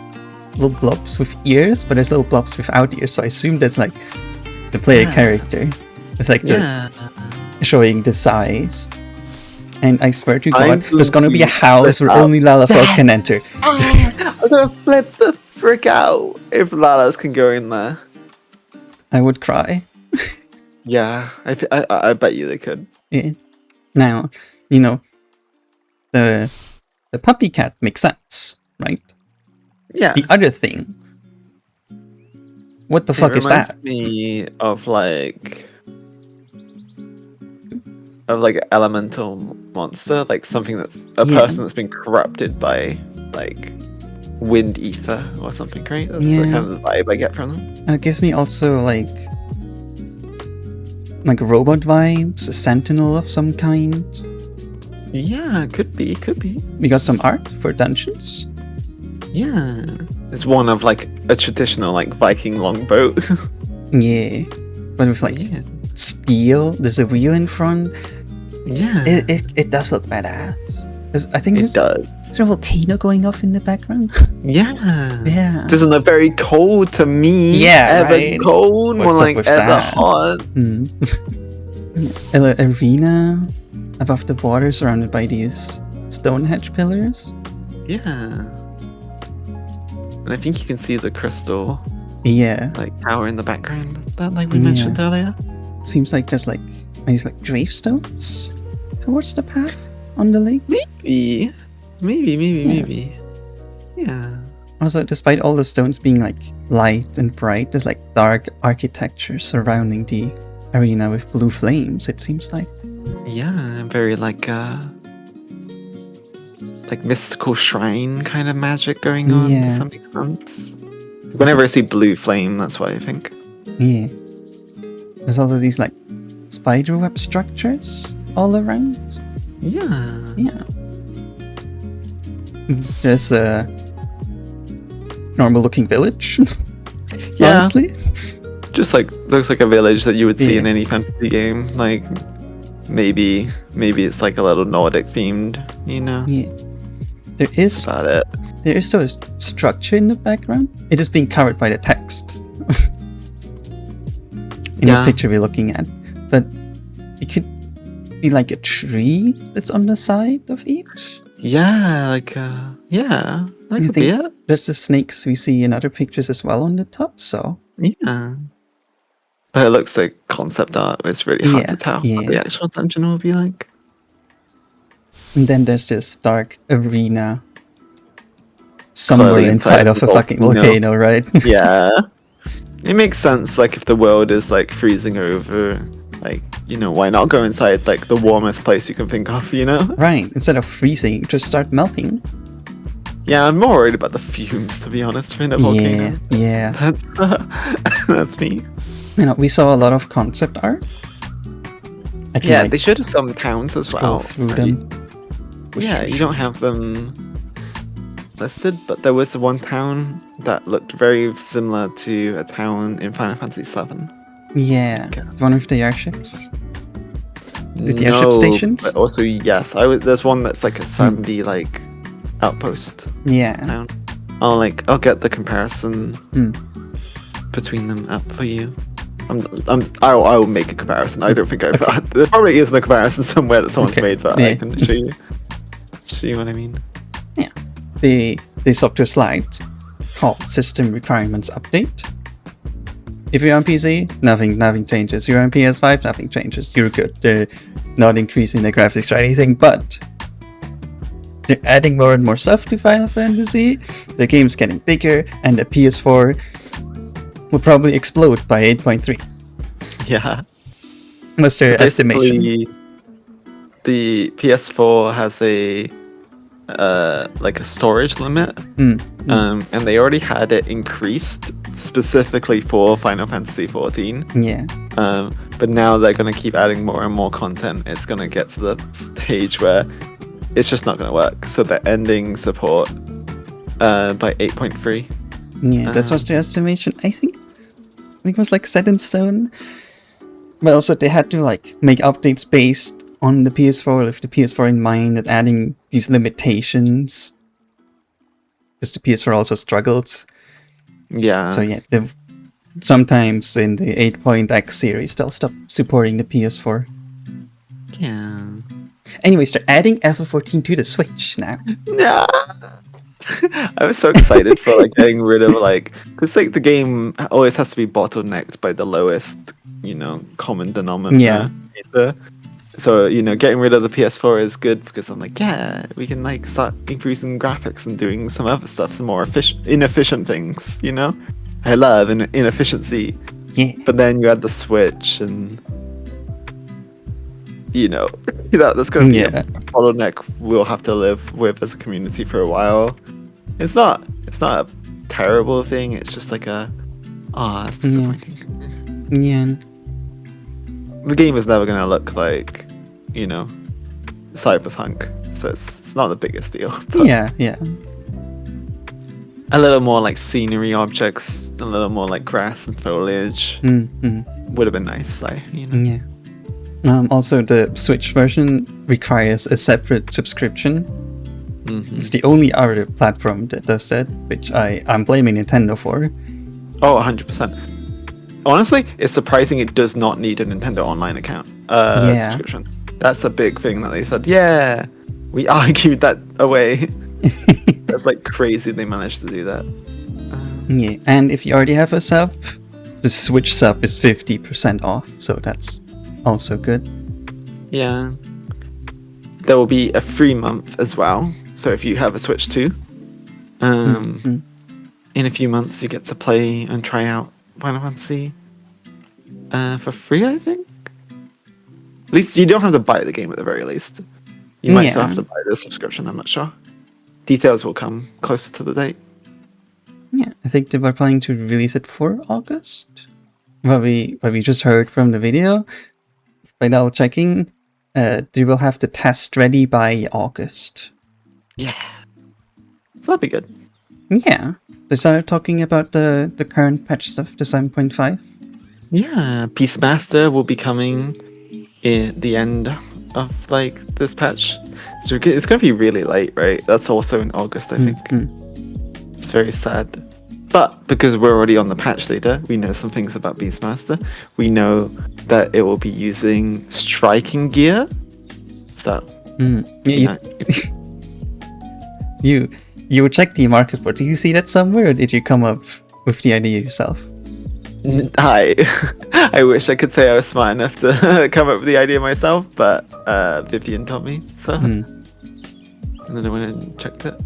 blobs with ears, but there's little blobs without ears, so I assume that's like the player character. It's like showing the size. And I swear to God, there's gonna be a house where only Laffey can enter. I'm gonna flip the frick out if Lalas can go in there. I would cry. Yeah, I bet you they could. Yeah. Now, you know, the puppy cat makes sense, right? Yeah. The other thing, what the fuck is that? It reminds me of like an elemental monster, like something that's a person that's been corrupted by like wind ether or something, right? That's the kind of the vibe I get from them. It gives me also like robot vibes, a sentinel of some kind. Yeah, could be. We got some art for dungeons. Yeah, it's one of like a traditional like Viking longboat. Yeah, but with like steel. There's a wheel in front. Yeah, it does look badass. I think it does. Is there a volcano going off in the background? Yeah. Doesn't look very cold to me. Yeah, ever right? cold, more like ever hot. An arena above the water, surrounded by these Stonehenge pillars. Yeah. And I think you can see the crystal. Yeah. Like tower in the background that like we mentioned earlier. Seems like there's like these like gravestones towards the path on the lake. Maybe. Yeah. Also, despite all the stones being like light and bright, there's like dark architecture surrounding the arena with blue flames, it seems like. Yeah, very like mystical shrine kind of magic going on to some extent. Whenever I see blue flame, that's what I think. Yeah. There's also these like spiderweb structures all around. Yeah. There's a normal looking village. Yeah. Honestly. Just like looks like a village that you would see in any fantasy game. Like maybe it's like a little Nordic themed, you know? Yeah. There is about it. There is a structure in the background. It is being covered by the text. In the picture we're looking at. But it could be like a tree that's on the side of each. Yeah, like that could be it. There's the snakes we see in other pictures as well on the top, so yeah. But it looks like concept art. It's really hard to tell what the actual dungeon will be like. And then there's this dark arena somewhere inside of a fucking volcano, right? Yeah. It makes sense, like, if the world is, like, freezing over, like, you know, why not go inside, like, the warmest place you can think of, you know? Right. Instead of freezing, just start melting. Yeah, I'm more worried about the fumes, to be honest, in a volcano. Yeah. That's me. You know, we saw a lot of concept art. They showed us some towns as well. Through them. Yeah, you don't have them listed, but there was one town that looked very similar to a town in Final Fantasy VII. Yeah, one with the airships. The airship stations. But also, yes, there's one that's like a sandy like outpost. Yeah. Town. I'll get the comparison between them up for you. I will make a comparison. I don't think there probably isn't a comparison somewhere that someone's made, but I can show you what I mean. Yeah. The software slide called System Requirements Update. If you're on PC, nothing changes. You're on PS5, nothing changes. You're good. They're not increasing the graphics or anything, but they're adding more and more stuff to Final Fantasy. The game's getting bigger, and the PS4 will probably explode by 8.3. Yeah. What's their estimation? The PS4 has a storage limit, and they already had it increased specifically for Final Fantasy 14. Yeah. But now they're going to keep adding more and more content. It's going to get to the stage where it's just not going to work. So they're ending support by 8.3. Yeah, that's what's their estimation. I think it was like set in stone. But also they had to make updates based on the PS4 with the PS4 in mind and adding these limitations. Because the PS4 also struggled. Yeah. So yeah, sometimes in the 8.x series they'll stop supporting the PS4. Yeah. Anyways, they're adding FF14 to the Switch now. Yeah. I was so excited for getting rid of because the game always has to be bottlenecked by the lowest, common denominator. Yeah. So getting rid of the PS4 is good because I'm we can start increasing graphics and doing some other stuff, some more inefficient things. I love inefficiency. Yeah. But then you add the Switch and that's going to be a bottleneck we'll have to live with as a community for a while. It's not a terrible thing. It's just it's disappointing. Yeah. The game is never going to look like, Cyberpunk, so it's not the biggest deal. But Yeah. a little more scenery objects, a little more grass and foliage would have been nice. Yeah. Also, the Switch version requires a separate subscription. It's the only other platform that does that, which I'm blaming Nintendo for. Oh, 100%. Honestly, it's surprising it does not need a Nintendo Online account subscription. That's a big thing that they said. Yeah, we argued that away. That's crazy they managed to do that. Yeah, and if you already have a sub, the Switch sub is 50% off, so that's also good. Yeah. There will be a free month as well. So if you have a Switch 2, in a few months you get to play and try out Final Fantasy for free, I think. At least you don't have to buy the game at the very least. You might still have to buy the subscription, I'm not sure. Details will come closer to the date. Yeah, I think they were planning to release it for August. What we just heard from the video. By now checking, they will have the test ready by August. Yeah. So that'd be good. Yeah. They started talking about the current patch stuff, the 7.5. Yeah, Peacemaster will be coming in the end of this patch. So it's going to be really late, right? That's also in August, I think. It's very sad. But because we're already on the patch data, we know some things about Beastmaster. We know that it will be using striking gear. So, you checked the market report. Do you see that somewhere, or did you come up with the idea yourself? I wish I could say I was smart enough to come up with the idea myself, but Vivian told me so. And then I went and checked it.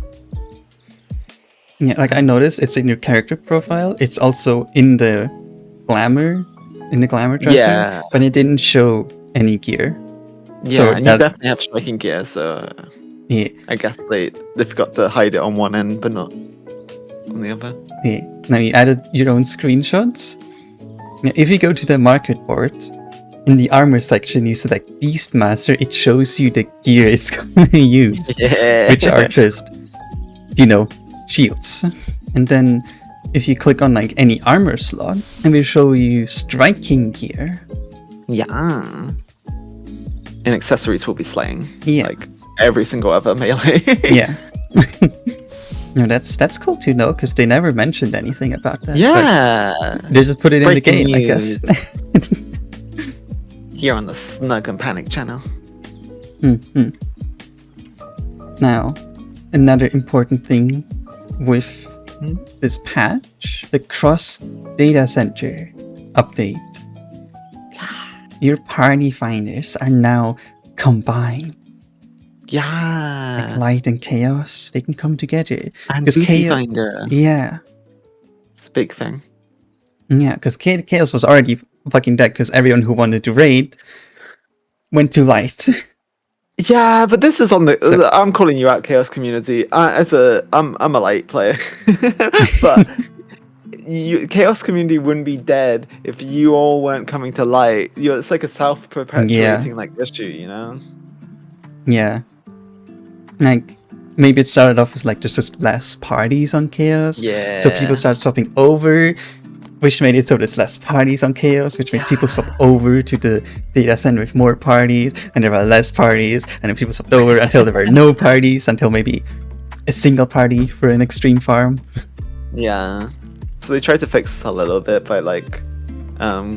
Yeah, I noticed it's in your character profile. It's also in the glamour dresser, but it didn't show any gear. Yeah, so and you definitely have striking gear, so I guess they forgot to hide it on one end, but not on the other. Yeah. Now you added your own screenshots. Now, if you go to the market board, in the armor section, you select Beastmaster. It shows you the gear it's going to use, which are just, shields. And then if you click on any armor slot, it will show you striking gear. Yeah. And accessories will be slaying. Yeah. Every single other melee. Yeah. No, that's cool to know because they never mentioned anything about that. Yeah, they just put it in the Breaking game, I news. guess. Here on the Snug and Panic channel. Mm-hmm. Now, another important thing with this patch, the cross data center update. Your party finders are now combined. Yeah, Like light and chaos, they can come together. and Because Booty chaos, Finder. yeah, It's a big thing. yeah, because chaos was already fucking dead because everyone who wanted to raid went to light. Yeah, but this is on the. So- I'm calling you out, Chaos community. I'm a light player, but Chaos community wouldn't be dead if you all weren't coming to light. It's like a self-perpetuating like issue, you know. Yeah, like maybe it started off as like just less parties on chaos. Yeah. So people started swapping over, which made it so there's less parties on chaos, which made people swap over to the data center with more parties, and there were less parties, and then people swapped over until there were no parties, until maybe a single party for an extreme farm. Yeah. So they tried to fix this a little bit by like,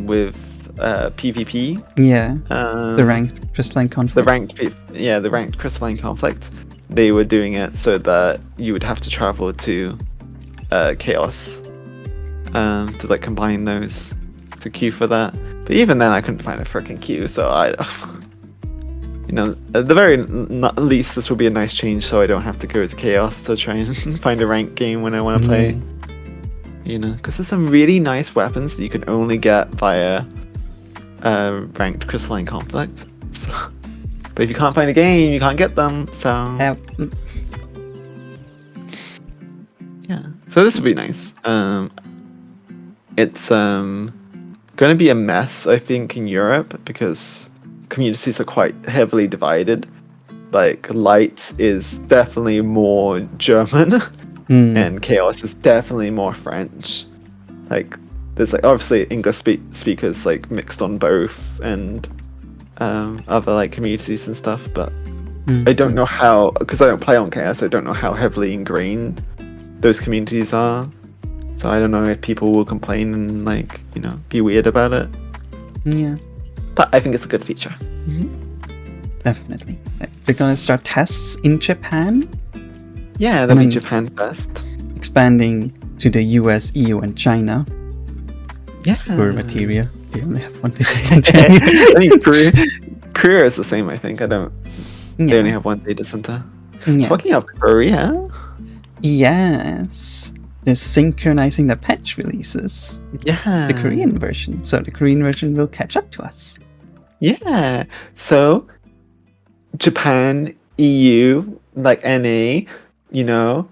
with PvP. Yeah, The the ranked crystalline conflict. the ranked crystalline conflict. They were doing it so that you would have to travel to Chaos to like combine those to queue for that. But even then, I couldn't find a freaking queue. So you know, at the very least, this would be a nice change, so I don't have to go to Chaos to try and find a ranked game when I want to play. You know, because there's some really nice weapons that you can only get via ranked crystalline conflict. So, but if you can't find a game, you can't get them. So yeah, so this would be nice. It's gonna be a mess, I think, in Europe because communities are quite heavily divided. Like Light is definitely more German, and Chaos is definitely more French. Like there's like obviously English speakers like mixed on both, and other like communities and stuff. But I don't know how, because I don't play on Chaos. I don't know how heavily ingrained those communities are. So I don't know if people will complain and like, you know, be weird about it. Yeah, But I think it's a good feature. definitely. They're gonna start tests in Japan, Yeah, that'll be Japan first. expanding to the US, EU, and China Yeah. for materia. They only have one data center. I mean, Korea is the same, I think. They only Yeah. have one data center. Yeah. Talking of Korea. Yes. They're synchronizing the patch releases. Yeah. The Korean version. So the Korean version will catch up to us. Yeah. So Japan, EU, like NA, you know,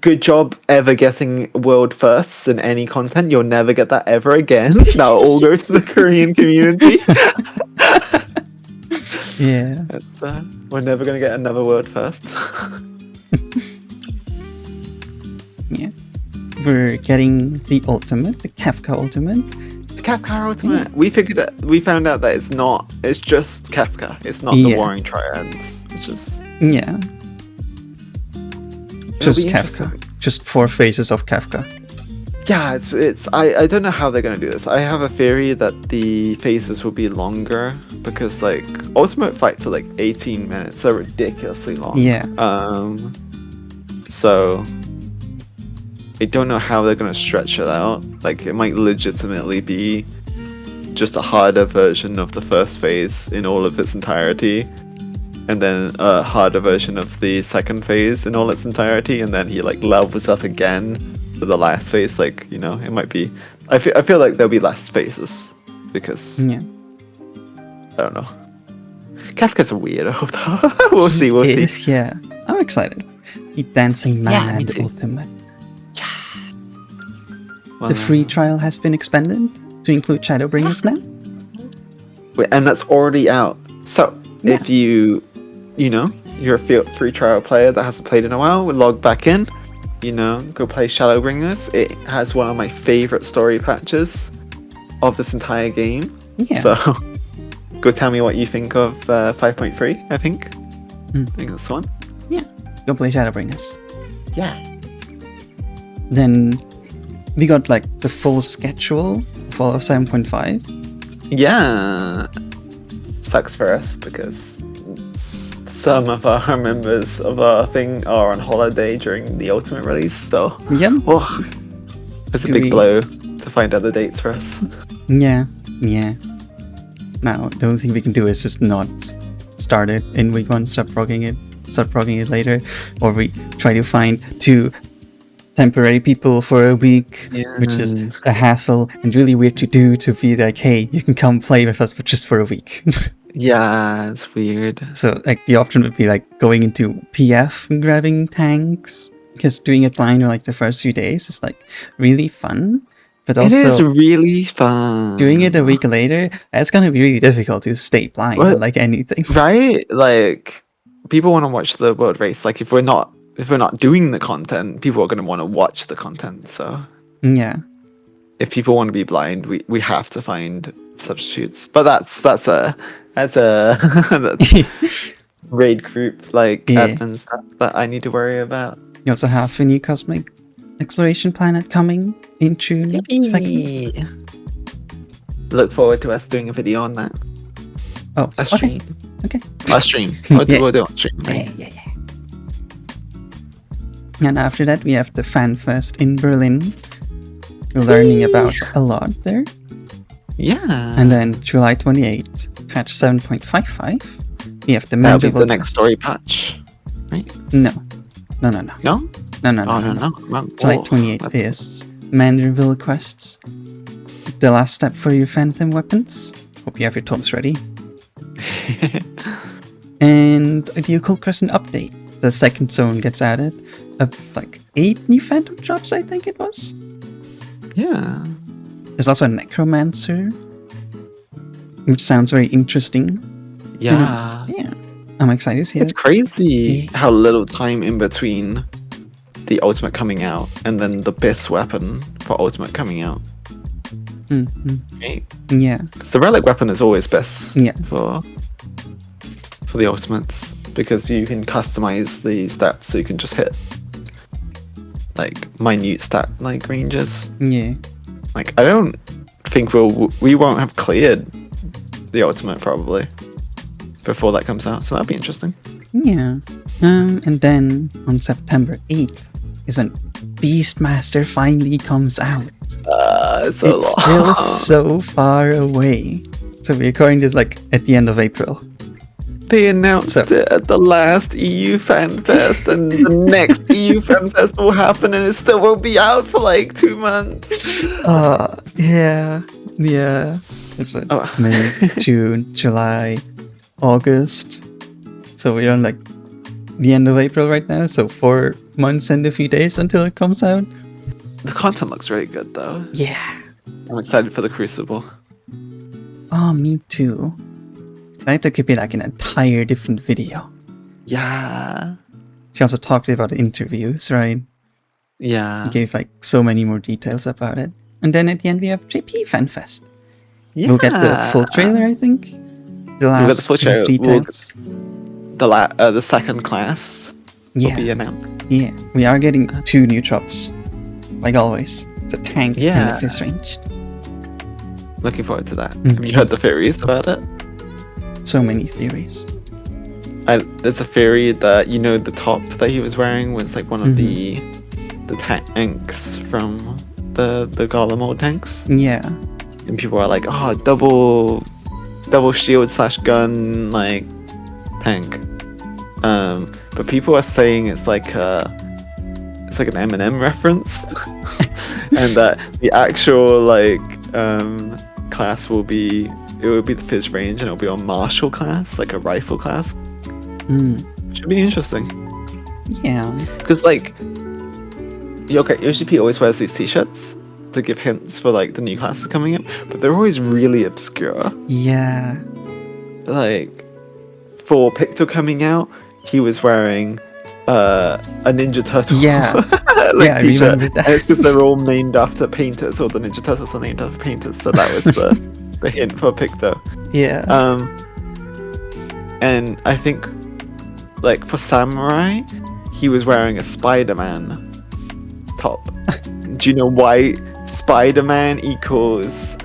good job ever getting world firsts in any content. You'll never get that ever again. That all goes to the Korean community. Yeah. We're never going to get another world first. Yeah. We're getting the ultimate, the Kafka ultimate. The Kafka Ultimate. We found out that it's just Kafka. It's not the Warring Triads, which is... Yeah. Just be Kafka. interesting. Just 4 phases of Kafka. Yeah, I don't know how they're gonna do this. I have a theory that the phases will be longer because like ultimate fights are like 18 minutes. They're ridiculously long. Yeah. So I don't know how they're gonna stretch it out. Like it might legitimately be just a harder version of the first phase in all of its entirety, and then a harder version of the second phase in all its entirety, and then he like levels up again for the last phase. Like, you know, it might be... I feel like there'll be less phases because... Yeah. I don't know. Kafka's a weirdo though. We'll see. Yeah. I'm excited. The Dancing me Mad too. ultimate. Well, The free trial has been expanded to include Shadowbringers now. and that's already out. So if you're a free trial player that hasn't played in a while, we'll log back in. You know, go play Shadowbringers. It has one of my favorite story patches of this entire game. Yeah. So go tell me what you think of 5.3, I think. I think that's the one. Yeah. Go play Shadowbringers. Yeah. Then we got like the full schedule for 7.5. Yeah. Sucks for us because some of our members of our thing are on holiday during the ultimate release, so Yeah. oh, it's a big blow to find other dates for us. Yeah. Now, the only thing we can do is just not start it in week 1, start progging it later, or we try to find 2 temporary people for a week, which is a hassle and really weird to do, to be like, hey, you can come play with us, but just for a week. Yeah, it's weird. So like the option would be like going into PF and grabbing tanks, because doing it blind or like the first few days is like really fun, but also it is really fun. doing it a week later, it's gonna be really difficult to stay blind or like anything. Right? Like people want to watch the world race. Like if we're not doing the content, people are going to want to watch the content. So Yeah. if people want to be blind, we have to find substitutes. But that's a that's raid group like admin stuff that I need to worry about. You also have a new cosmic exploration planet coming in June 2nd. Look forward to us doing a video on that. Oh, A stream. Okay. A stream. We'll do a stream. Right? Yeah. And after that, we have the Fan Fest in Berlin. We're learning about a lot there. Yeah. And then July 28th, patch 7.55. We have the That'll be Mandible the next Quest. story patch, right? No. No? No. Oh, no. Well, July 28th is Mandible Quests. The last step for your Phantom weapons. Hope you have your tops ready. And a Deauxnuts Crescent update. The second zone gets added. Of like 8 new Phantom drops, I think it was. Yeah. There's also a Necromancer, which sounds very interesting. Yeah. Yeah. I'm excited to see It's it. crazy how little time in between the ultimate coming out and then the best weapon for ultimate coming out. Right? Yeah. 'Cause the relic weapon is always best Yeah. for the ultimates because you can customize the stats so you can just hit like minute stat like ranges. Yeah. Like I don't think we won't have cleared the ultimate probably before that comes out, so that'd be interesting. Yeah. And then on September 8th is when Beastmaster finally comes out. It's still so far away. So we're recording this like at the end of April. They announced it at the last EU Fan Fest, and the next EU Fan Fest will happen, and it still won't be out for like 2 months. Yeah. It's what, May, June, July, August. So we're on like the end of April right now. So 4 months and a few days until it comes out. The content looks really good, though. Yeah. I'm excited for the Crucible. Oh, me too. I think it could be like an entire different video. Yeah. She also talked about interviews, right? Yeah. Gave like so many more details about it. And then at the end we have JP FanFest. Yeah. We'll get the full trailer, I think. The last We'll get the full trailer. details. The second class will be Yeah. announced. Yeah. We are getting 2 new drops. Like always. It's a tank and Yeah. a fist ranged. Looking forward to that. Have you heard the theories about it? So many theories. There's a theory that the top that he was wearing was like one of the tanks from the Golem old tanks, Yeah. and people are like, double shield / gun like tank. But people are saying it's like an Eminem reference, and that the actual class will be the fizz range, and it'll be on martial class, like a rifle class. Should be interesting. Yeah. Because OGP always wears these t-shirts to give hints for like the new classes coming up, but they're always really obscure. Yeah. Like for Picto coming out, he was wearing a Ninja Turtle Yeah. I t-shirt. remember that. And it's because they're all named after painters, or the Ninja Turtles are named after painters, so that was the hint for Picto. Yeah. And I think, like for Samurai, he was wearing a Spider-Man top. Do you know why Spider-Man equals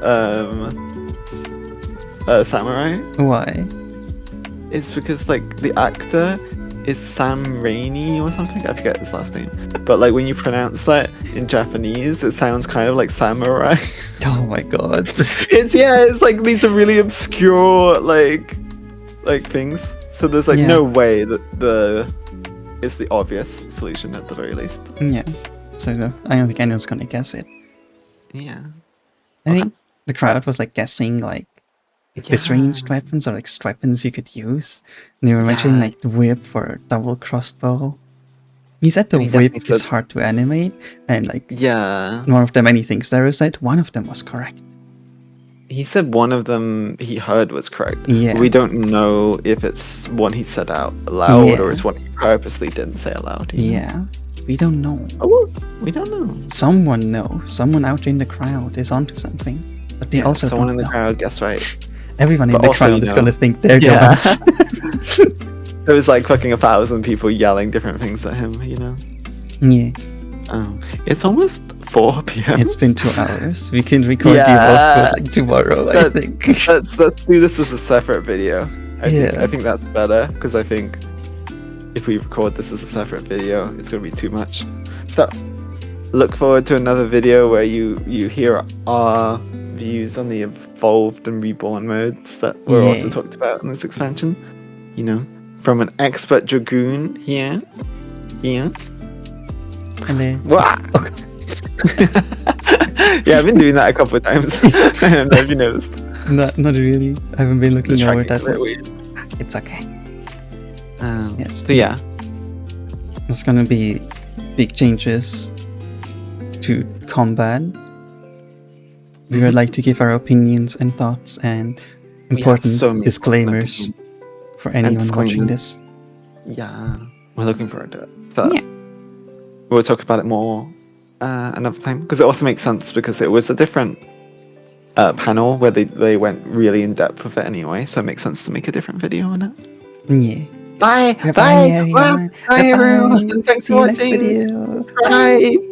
samurai? Why? It's because like the actor is Sam Raimi or something. I forget his last name. But like when you pronounce that in Japanese, it sounds kind of like samurai. Oh my god. It's like these are really obscure like things. So there's like no way that it's the obvious solution at the very least. Yeah. So I don't think anyone's gonna guess it. Yeah. I think the crowd was like guessing like this ranged weapons or like weapons you could use. And they were mentioning like the whip for double crossbow. He said the whip is hard to animate, and like one of the many things there said, one of them was correct. He said one of them he heard was correct. Yeah. We don't know if it's one he said out loud or it's one he purposely didn't say aloud. Yeah. We don't know. Oh, we don't know. Someone knows. Someone out in the crowd is onto something. But they also someone don't in the know. crowd guess right. Everyone in the crowd is gonna think they're the ones. There was like fucking 1,000 people yelling different things at him, you know? Yeah. It's almost 4 p.m. It's been 2 hours. We can record you both like tomorrow, I think. Let's do this as a separate video. I think that's better, because I think if we record this as a separate video, it's going to be too much. So, look forward to another video where you hear our views on the evolved and reborn modes that were also talked about in this expansion. You know, from an expert dragoon here. Hello. Yeah, I've been doing that a couple of times. Have you noticed? Not really. I haven't been looking over that. Weird. It's okay. Yes. So yeah, there's gonna be big changes to combat. We would like to give our opinions and thoughts and important disclaimers for anyone watching this. Yeah, we're looking forward to it. So we'll talk about it more another time, because it also makes sense because it was a different panel where they went really in depth with it anyway, so it makes sense to make a different video on it. Yeah. Bye everyone. Thanks for watching. Bye.